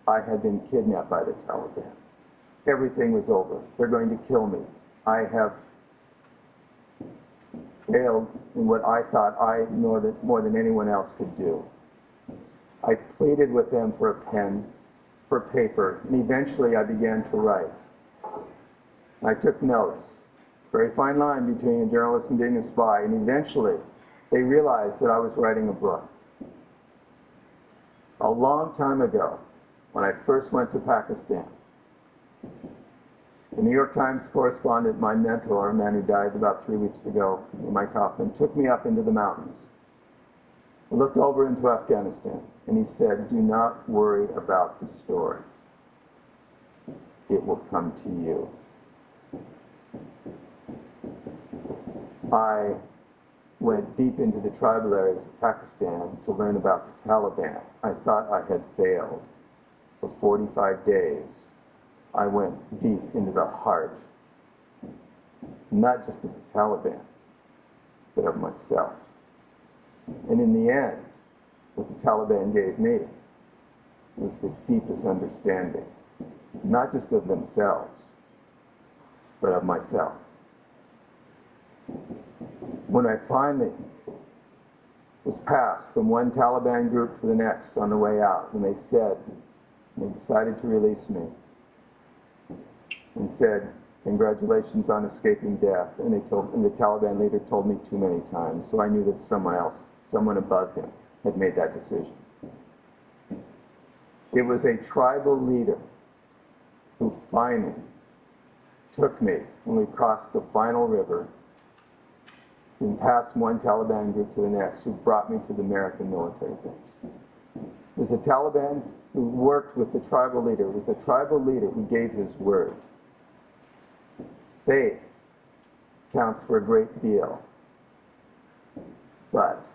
I had been kidnapped by the Taliban. Everything was over. They're going to kill me. I have failed in what I thought more than anyone else could do. I pleaded with them for a pen, for paper, and eventually I began to write. I took notes. Very fine line between a journalist and being a spy, and eventually they realized that I was writing a book. A long time ago, when I first went to Pakistan, the New York Times correspondent, my mentor, a man who died about 3 weeks ago, Mike Hoffman, took me up into the mountains. He looked over into Afghanistan and he said, "Do not worry about the story. It will come to you." I went deep into the tribal areas of Pakistan to learn about the Taliban. I thought I had failed. For 45 days, I went deep into the heart, not just of the Taliban, but of myself. And in the end, what the Taliban gave me was the deepest understanding, not just of themselves, but of myself. When I finally was passed from one Taliban group to the next on the way out, when they decided to release me and said, "Congratulations on escaping death," and the Taliban leader told me too many times, so I knew that someone else, someone above him, had made that decision. It was a tribal leader who finally took me when we crossed the final river and passed one Taliban group to the next, who brought me to the American military base. It was the Taliban who worked with the tribal leader. It was the tribal leader who gave his word. Faith counts for a great deal, but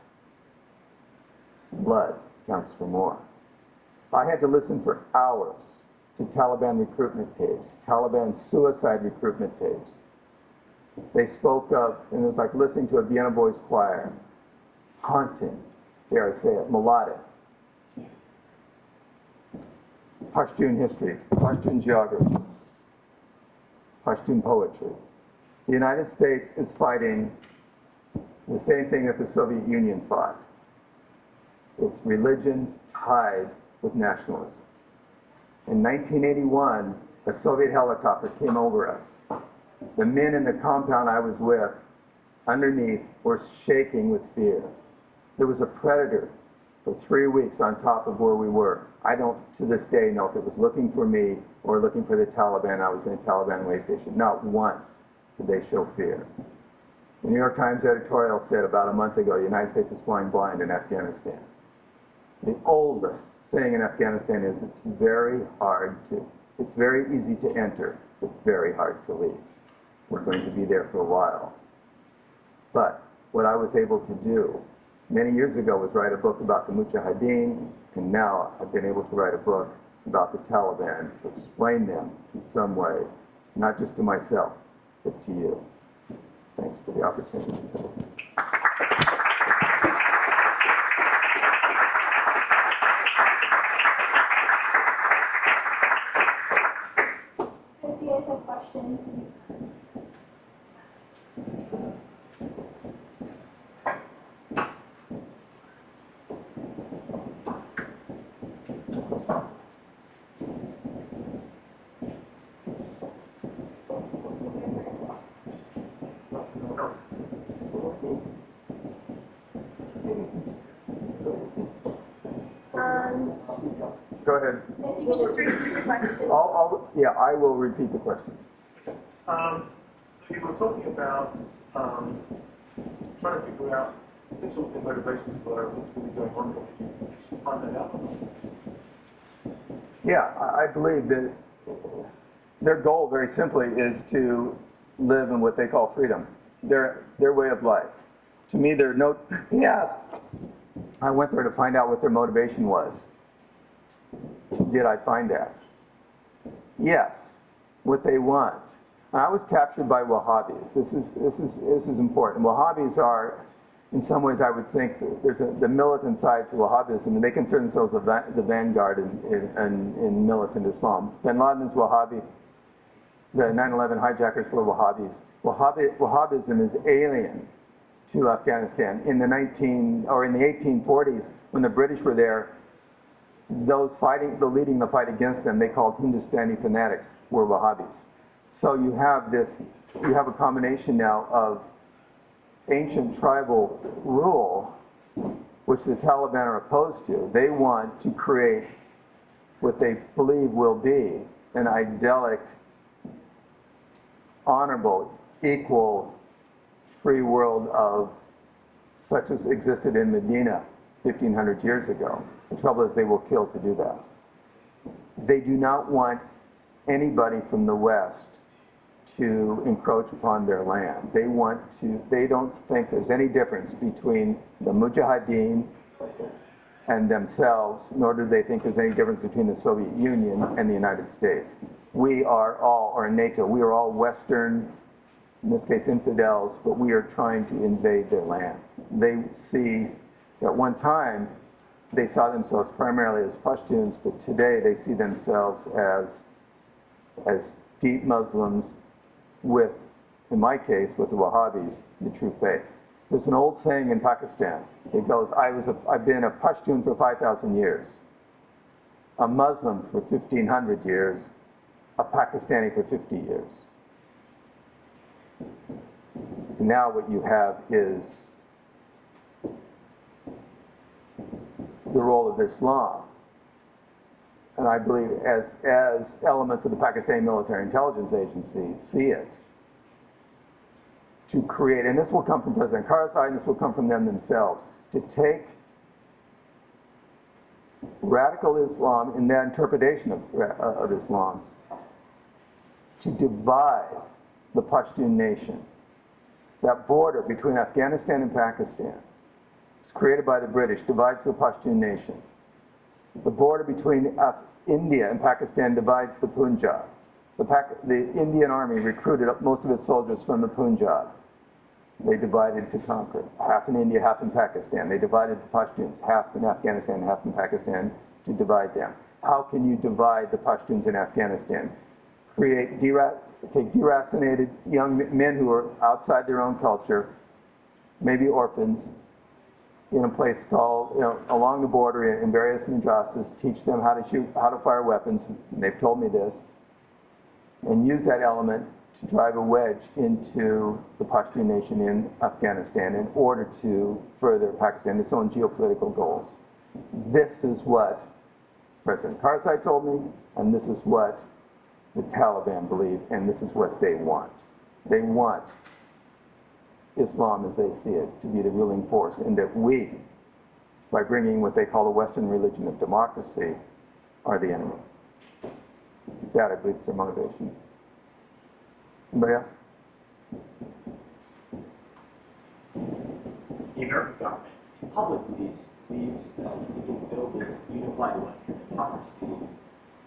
blood counts for more. I had to listen for hours to Taliban recruitment tapes, Taliban suicide recruitment tapes. They spoke of, and it was like listening to a Vienna Boys choir, haunting, dare I say it, melodic. Pashtun history, Pashtun geography, Pashtun poetry. The United States is fighting the same thing that the Soviet Union fought. It's religion tied with nationalism. In 1981, a Soviet helicopter came over us. The men in the compound I was with, underneath, were shaking with fear. There was a predator for 3 weeks on top of where we were. I don't, to this day, know if it was looking for me or looking for the Taliban. I was in a Taliban way station. Not once did they show fear. The New York Times editorial said about a month ago, the United States is flying blind in Afghanistan. The oldest saying in Afghanistan is, it's very easy to enter, but very hard to leave. We're going to be there for a while. But what I was able to do many years ago was write a book about the mujahideen, and now I've been able to write a book about the Taliban to explain them in some way, not just to myself, but to you. Thanks for the opportunity to tell you. If you guys have questions. Go ahead. If you could just repeat the question. I will repeat the question. So you were talking about trying to figure out essentially what the motivations were and what's really going on. Did you find that out? Yeah, I believe that their goal, very simply, is to live in what they call freedom, their way of life. To me, he asked, I went there to find out what their motivation was. Did I find that? Yes, what they want. And I was captured by Wahhabis. This is important. Wahhabis are, in some ways, I would think, there's the militant side to Wahhabism, and they consider themselves the vanguard in militant Islam. Bin Laden is Wahhabi. The 9/11 hijackers were Wahhabis. Wahhabism is alien to Afghanistan. In the 1840s, when the British were there, those leading the fight against them, they called Hindustani fanatics, were Wahhabis. So you have a combination now of ancient tribal rule, which the Taliban are opposed to. They want to create what they believe will be an idyllic, honorable, equal, free world of such as existed in Medina 1,500 years ago. The trouble is they will kill to do that. They do not want anybody from the West to encroach upon their land. They don't think there's any difference between the mujahideen and themselves, nor do they think there's any difference between the Soviet Union and the United States. We are all, or NATO, we are all Western, in this case infidels, but we are trying to invade their land. They see, at one time, they saw themselves primarily as Pashtuns, but today they see themselves as deep Muslims with, in my case, with the Wahhabis, the true faith. There's an old saying in Pakistan. It goes, I've been a Pashtun for 5,000 years, a Muslim for 1,500 years, a Pakistani for 50 years. Now what you have is the role of Islam. And I believe as elements of the Pakistani Military Intelligence Agency see it, to create, and this will come from President Karzai, and this will come from them themselves, to take radical Islam in their interpretation of Islam, to divide the Pashtun nation. That border between Afghanistan and Pakistan was created by the British, divides the Pashtun nation. The border between India and Pakistan divides the Punjab. The Indian army recruited most of its soldiers from the Punjab. They divided to conquer. Half in India, half in Pakistan. They divided the Pashtuns, half in Afghanistan, half in Pakistan, to divide them. How can you divide the Pashtuns in Afghanistan? Take deracinated young men who are outside their own culture, maybe orphans, in a place called, along the border in various madrasas, teach them how to shoot, how to fire weapons, and they've told me this, and use that element to drive a wedge into the Pashtun nation in Afghanistan in order to further Pakistan its own geopolitical goals. This is what President Karzai told me, and this is what the Taliban believe, and this is what they want. They want Islam, as they see it, to be the ruling force, and that we, by bringing what they call the Western religion of democracy, are the enemy. That, I believe, is their motivation. Anybody else? The American government publicly believes that we can build this unified Western democracy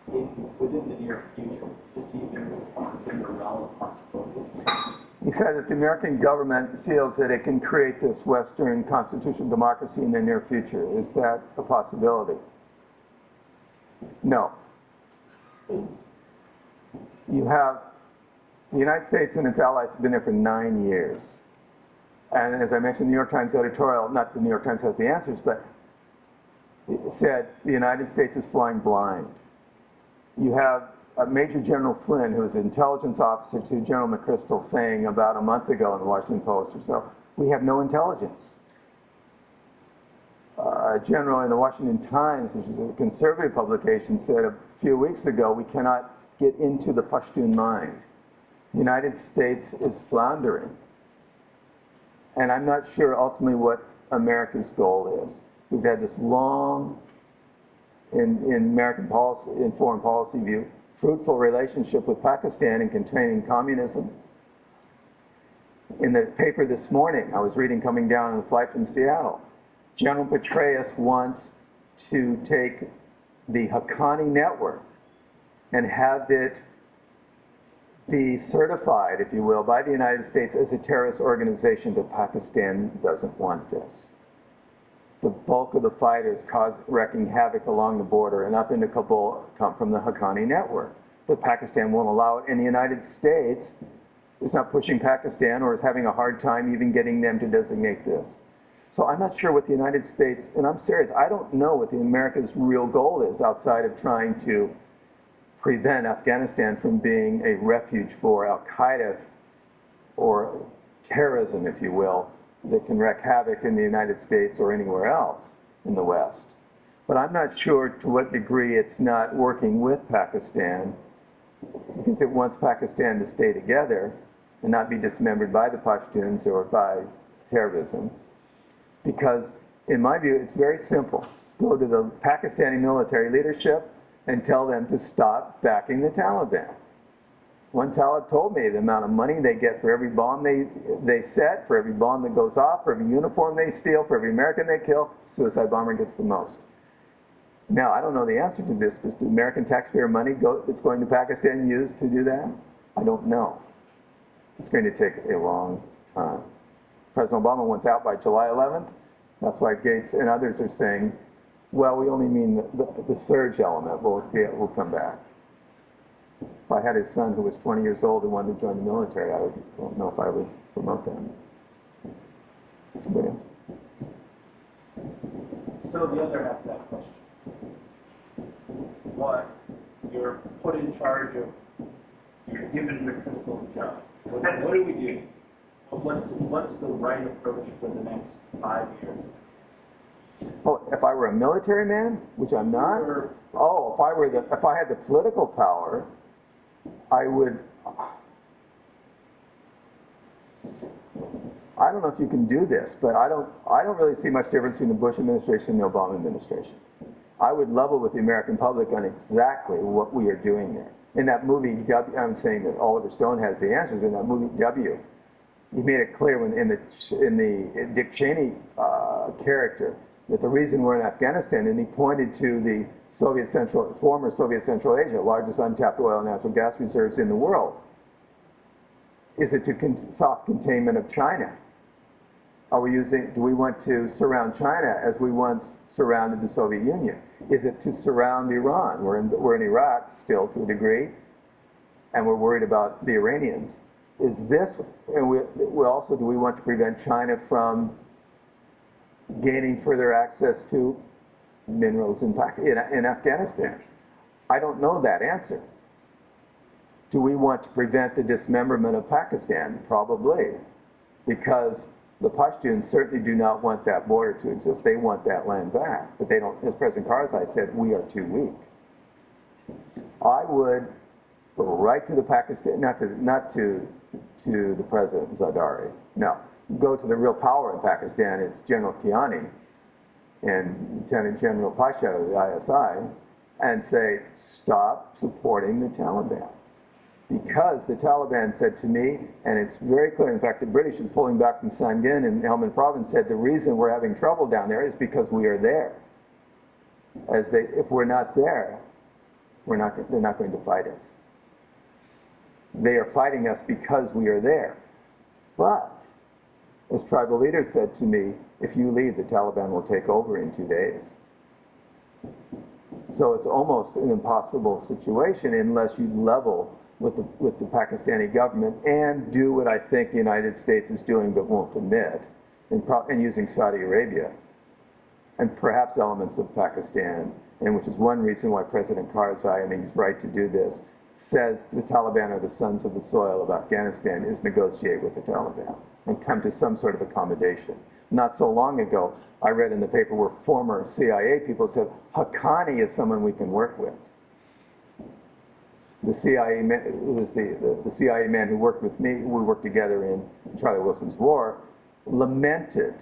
within the near future. Is this even a realm of possibility? He said that the American government feels that it can create this Western constitutional democracy in the near future. Is that a possibility? No. You have the United States and its allies have been there for 9 years. And as I mentioned, the New York Times editorial, not the New York Times has the answers, but it said the United States is flying blind. You have Major General Flynn, who is an intelligence officer to General McChrystal, saying about a month ago in the Washington Post or so, we have no intelligence. A general in the Washington Times, which is a conservative publication, said a few weeks ago, we cannot get into the Pashtun mind. The United States is floundering. And I'm not sure ultimately what America's goal is. We've had this long, in American policy, in foreign policy view, fruitful relationship with Pakistan in containing communism. In the paper this morning, I was reading coming down on the flight from Seattle, General Petraeus wants to take the Haqqani network and have it be certified, if you will, by the United States as a terrorist organization, but Pakistan doesn't want this. The bulk of the fighters wreaking havoc along the border and up into Kabul come from the Haqqani network. But Pakistan won't allow it, and the United States is not pushing Pakistan or is having a hard time even getting them to designate this. So I'm not sure what the United States, and I'm serious, I don't know what America's real goal is outside of trying to prevent Afghanistan from being a refuge for Al-Qaeda or terrorism, if you will, that can wreak havoc in the United States or anywhere else in the West. But I'm not sure to what degree it's not working with Pakistan, because it wants Pakistan to stay together and not be dismembered by the Pashtuns or by terrorism, because in my view, it's very simple. Go to the Pakistani military leadership and tell them to stop backing the Taliban. One Talib told me the amount of money they get for every bomb they set, for every bomb that goes off, for every uniform they steal, for every American they kill, suicide bomber gets the most. Now, I don't know the answer to this, but the American taxpayer money that's going to Pakistan used to do that? I don't know. It's going to take a long time. President Obama wants out by July 11th. That's why Gates and others are saying, well, we only mean the surge element. We'll come back. If I had a son who was 20 years old and wanted to join the military, I don't know if I would promote them. But, So the other half of that question. What, you're put in charge of, you're given the crystal's job. What do we do? What's the right approach for the next 5 years? oh, if I were a military man, which I'm not. Or- Oh, if I had the political power, I would. I don't know if you can do this, but I don't really see much difference between the Bush administration and the Obama administration. I would level with the American public on exactly what we are doing there. In that movie, I'm saying that Oliver Stone has the answers, but in that movie, W, he made it clear when in the Dick Cheney character that the reason we're in Afghanistan, and he pointed to the former Soviet Central Asia, largest untapped oil and natural gas reserves in the world, is it to soft containment of China? Do we want to surround China as we once surrounded the Soviet Union? Is it to surround Iran? We're in Iraq still to a degree, and we're worried about the Iranians. Is this, and we also, do we want to prevent China from gaining further access to minerals in Afghanistan? I don't know that answer. Do we want to prevent the dismemberment of Pakistan? Probably, because the Pashtuns certainly do not want that border to exist. They want that land back, but they don't. As President Karzai said, we are too weak. I would go right to the Pakistan, not to the President Zardari. No, go to the real power in Pakistan. It's General Kiani and Lieutenant General Pasha of the ISI, and say, stop supporting the Taliban. Because the Taliban said to me, and it's very clear, in fact, the British in pulling back from Sangin and Helmand Province said the reason we're having trouble down there is because we are there. If we're not there, they're not going to fight us. They are fighting us because we are there. But, as tribal leaders said to me, if you leave, the Taliban will take over in 2 days. So it's almost an impossible situation unless you level with the Pakistani government and do what I think the United States is doing but won't admit, and using Saudi Arabia and perhaps elements of Pakistan, and which is one reason why President Karzai, and he's right to do this, says the Taliban are the sons of the soil of Afghanistan, is negotiate with the Taliban and come to some sort of accommodation. Not so long ago, I read in the paper where former CIA people said, Haqqani is someone we can work with. The CIA man, it was the CIA man who worked with me, we worked together in Charlie Wilson's war, lamented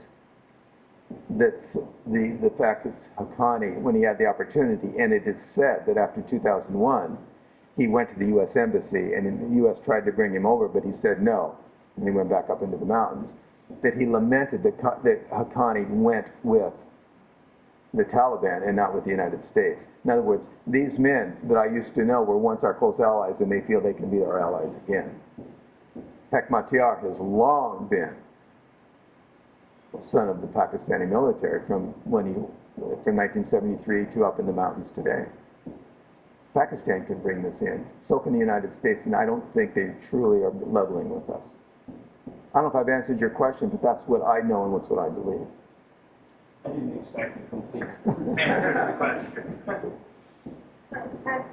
that the fact that Haqqani, when he had the opportunity, and it is said that after 2001, he went to the U.S. Embassy, and the U.S. tried to bring him over, but he said no, and he went back up into the mountains, that he lamented that Haqqani went with the Taliban and not with the United States. In other words, these men that I used to know were once our close allies, and they feel they can be our allies again. Hekmatyar has long been a son of the Pakistani military from 1973 to up in the mountains today. Pakistan can bring this in. So can the United States, and I don't think they truly are leveling with us. I don't know if I've answered your question, but that's what I know and what's what I believe. I didn't expect a complete answer to the question. I have a question.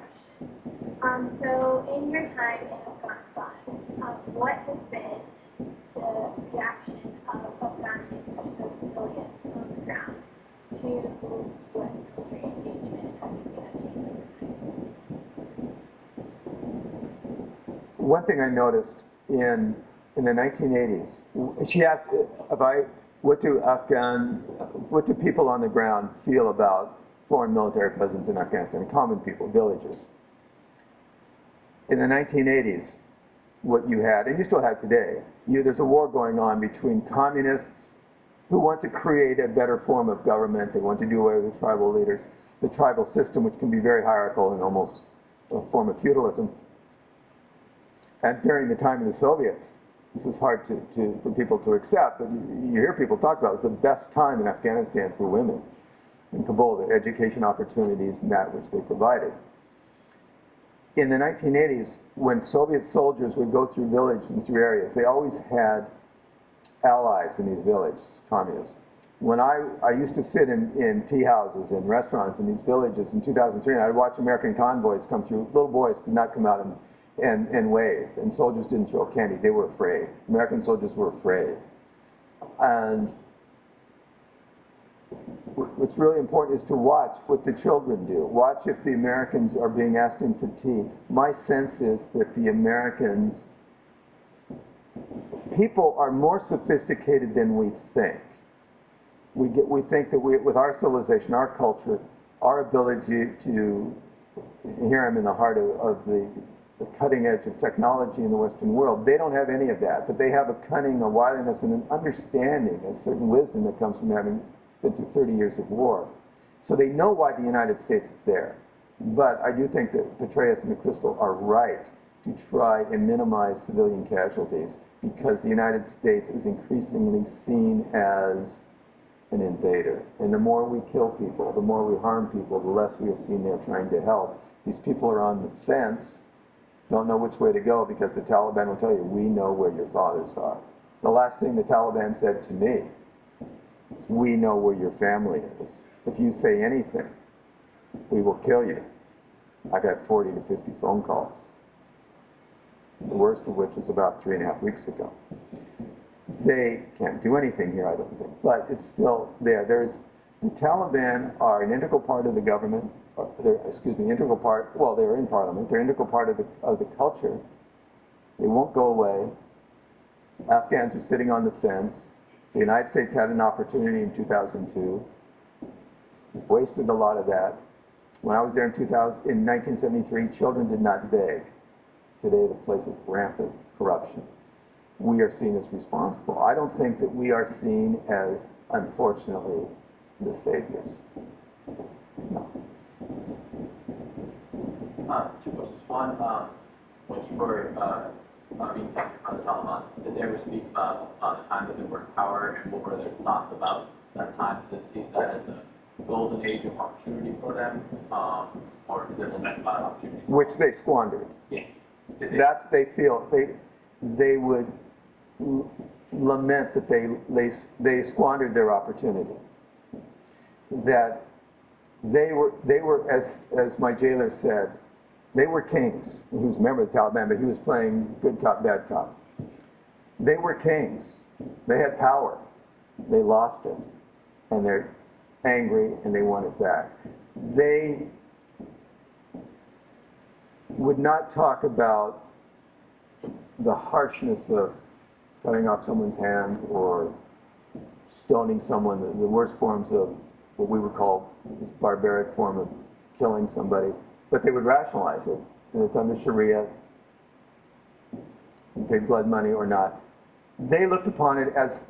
So in your time in Afghanistan, what has been the reaction of Afghan civilians on the ground to U.S. military engagement? Have you seen a change over time? One thing I noticed in the 1980s, she asked what do people on the ground feel about foreign military presence in Afghanistan? Common people, villagers. In the 1980s, what you had, and you still have today, there's a war going on between communists who want to create a better form of government. They want to do away with the tribal leaders, the tribal system, which can be very hierarchical and almost a form of feudalism. And during the time of the Soviets, this is hard for people to accept, but you hear people talk about it was the best time in Afghanistan for women in Kabul, the education opportunities and that which they provided. In the 1980s, when Soviet soldiers would go through villages and through areas, they always had allies in these villages, communists. When I used to sit in tea houses and restaurants in these villages in 2003, and I'd watch American convoys come through. Little boys did not come out and wave, and soldiers didn't throw candy. They were afraid. American soldiers were afraid. And what's really important is to watch what the children do. Watch if the Americans are being asked in for tea. My sense is that the Americans, people are more sophisticated than we think. We think that with our civilization, our culture, our ability to, here I'm in the heart of the cutting edge of technology in the Western world, they don't have any of that, but they have a cunning, a wiliness, and an understanding, a certain wisdom that comes from having been through 30 years of war. So they know why the United States is there. But I do think that Petraeus and McChrystal are right to try and minimize civilian casualties, because the United States is increasingly seen as an invader. And the more we kill people, the more we harm people, the less we are seen there trying to help. These people are on the fence, don't know which way to go, because the Taliban will tell you, we know where your fathers are. The last thing the Taliban said to me is, we know where your family is. If you say anything, we will kill you. I got 40 to 50 phone calls, the worst of which was about 3.5 weeks ago. They can't do anything here, I don't think, but it's still there. The Taliban are an integral part of the government, integral part, well, they're in parliament, they're an integral part of the culture. They won't go away. Afghans are sitting on the fence. The United States had an opportunity in 2002, wasted a lot of that. When I was there in 1973, children did not beg. Today, the place is rampant corruption. We are seen as responsible. I don't think that we are seen as, unfortunately, the saviors. No. Two questions. One, when you were being captured by the Taliban, did they ever speak about the time that they were in power, and what were their thoughts about that time? Did they see that as a golden age of opportunity for them, or did they lament about opportunities? Which they squandered. Yes. They feel they would lament that they squandered their opportunity. That they were as my jailer said, they were kings. He was a member of the Taliban, but he was playing good cop, bad cop. They were kings. They had power. They lost it, and they're angry and they want it back. They would not talk about the harshness of cutting off someone's hand or stoning someone, the worst forms of what we would call this barbaric form of killing somebody, but they would rationalize it, and it's under Sharia, you pay blood money or not. They looked upon it as,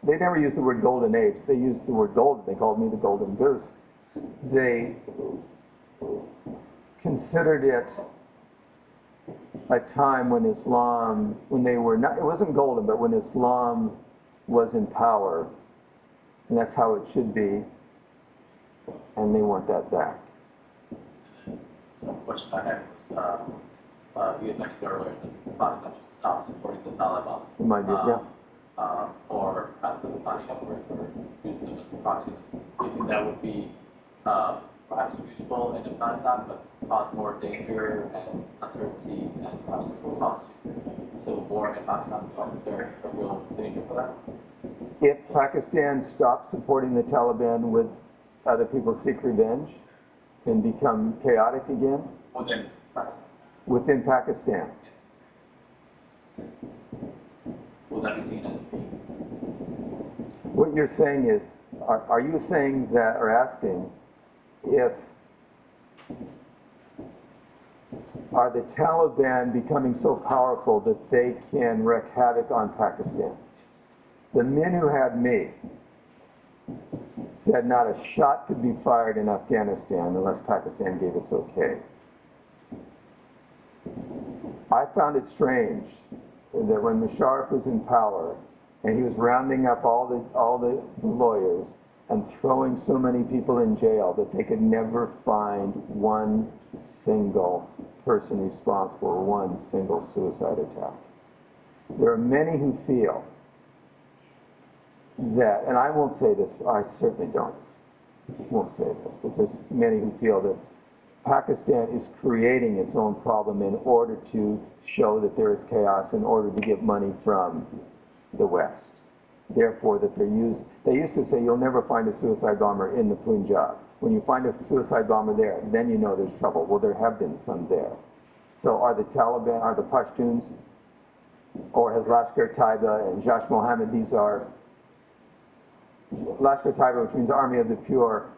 they never used the word golden age, they used the word golden. They called me the golden goose. They considered it a time when Islam, when they were not, it wasn't golden, but when Islam was in power, and that's how it should be, and they want that back. Some question I had was, you had mentioned earlier that Pakistan should stop supporting the Taliban. Might be, yeah. Or perhaps them finding out where they're using them as proxies. Do you think that would be perhaps useful in Afghanistan, but cause more danger and uncertainty and perhaps cause civil war in Pakistan as well? Is there a real danger for that? If Pakistan stops supporting the Taliban, would other people seek revenge and become chaotic again? Within Pakistan. Within Pakistan. Yes. Will that be seen as being? What you're saying is, are you saying that, or asking, if, are the Taliban becoming so powerful that they can wreak havoc on Pakistan? The men who had me said not a shot could be fired in Afghanistan unless Pakistan gave its okay. I found it strange that when Musharraf was in power and he was rounding up all the lawyers and throwing so many people in jail that they could never find one single person responsible for one single suicide attack. There are many who feel that, and I won't say this, I certainly won't say this, but there's many who feel that Pakistan is creating its own problem in order to show that there is chaos, in order to get money from the West. Therefore, that they used to say you'll never find a suicide bomber in the Punjab. When you find a suicide bomber there, then you know there's trouble. Well, there have been some there. So are the Taliban, are the Pashtuns, or has Lashkar-Taiba and Jaish Mohammed, these are Lashkar-Taiba, which means Army of the Pure,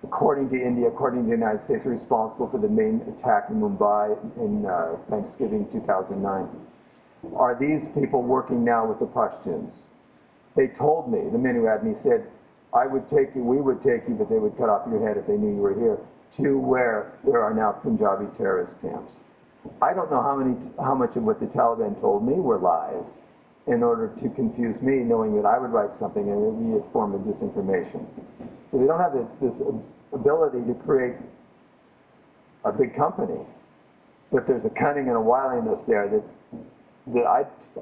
according to India, according to the United States, are responsible for the main attack in Mumbai in Thanksgiving 2009. Are these people working now with the Pashtuns? They told me, the men who had me said, I would take you, we would take you, but they would cut off your head if they knew you were here, to where there are now Punjabi terrorist camps. I don't know how much of what the Taliban told me were lies in order to confuse me, knowing that I would write something and it would be a form of disinformation. So they don't have this ability to create a big company, but there's a cunning and a wiliness there that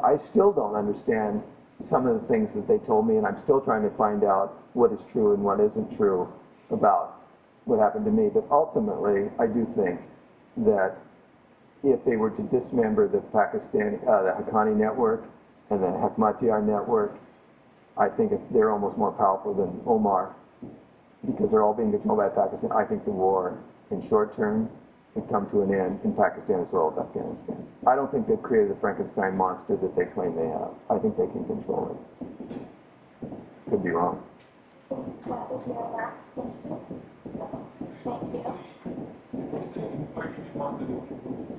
I still don't understand some of the things that they told me, and I'm still trying to find out what is true and what isn't true about what happened to me. But ultimately, I do think that if they were to dismember the Pakistani, the Haqqani network and the Hekmatyar network, I think if they're almost more powerful than Omar, because they're all being controlled by Pakistan. I think the war, in short term, would come to an end in Pakistan as well as Afghanistan. I don't think they've created the Frankenstein monster that they claim they have. I think they can control it. Could be wrong. That was your last question. Thank you.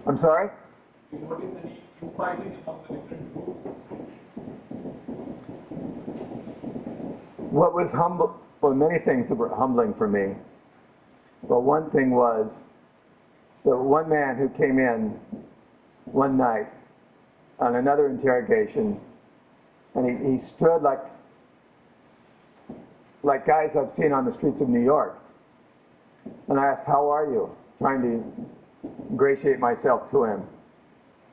I'm sorry? You notice any infighting among the different groups? What was humble? Well, many things that were humbling for me. But one thing was the one man who came in one night on another interrogation, and he stood like guys I've seen on the streets of New York. And I asked, how are you? Trying to ingratiate myself to him.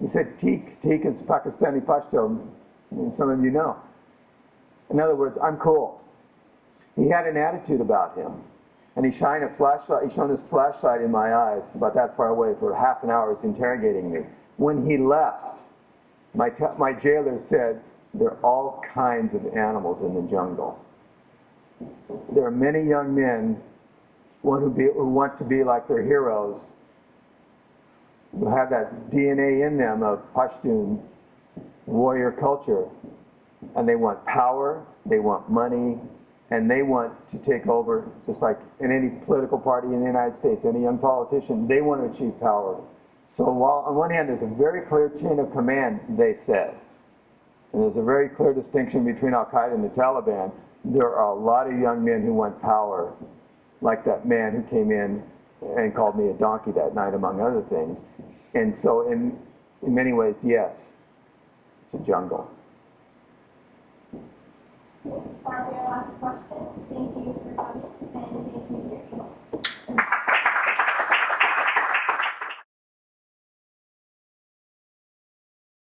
He said, Teek. Teek is Pakistani Pashto. Some of you know. In other words, I'm cool. He had an attitude about him. And he shone his flashlight in my eyes about that far away for half an hour. He was interrogating me. When he left, my jailer said, there are all kinds of animals in the jungle. There are many young men who want to be like their heroes, who have that DNA in them of Pashtun warrior culture. And they want power, they want money, and they want to take over, just like in any political party in the United States, any young politician, they want to achieve power. So while on one hand there's a very clear chain of command, they said, and there's a very clear distinction between Al-Qaeda and the Taliban, there are a lot of young men who want power, like that man who came in and called me a donkey that night, among other things. And so in many ways, yes, it's a jungle. Thanks for your last question. Thank you for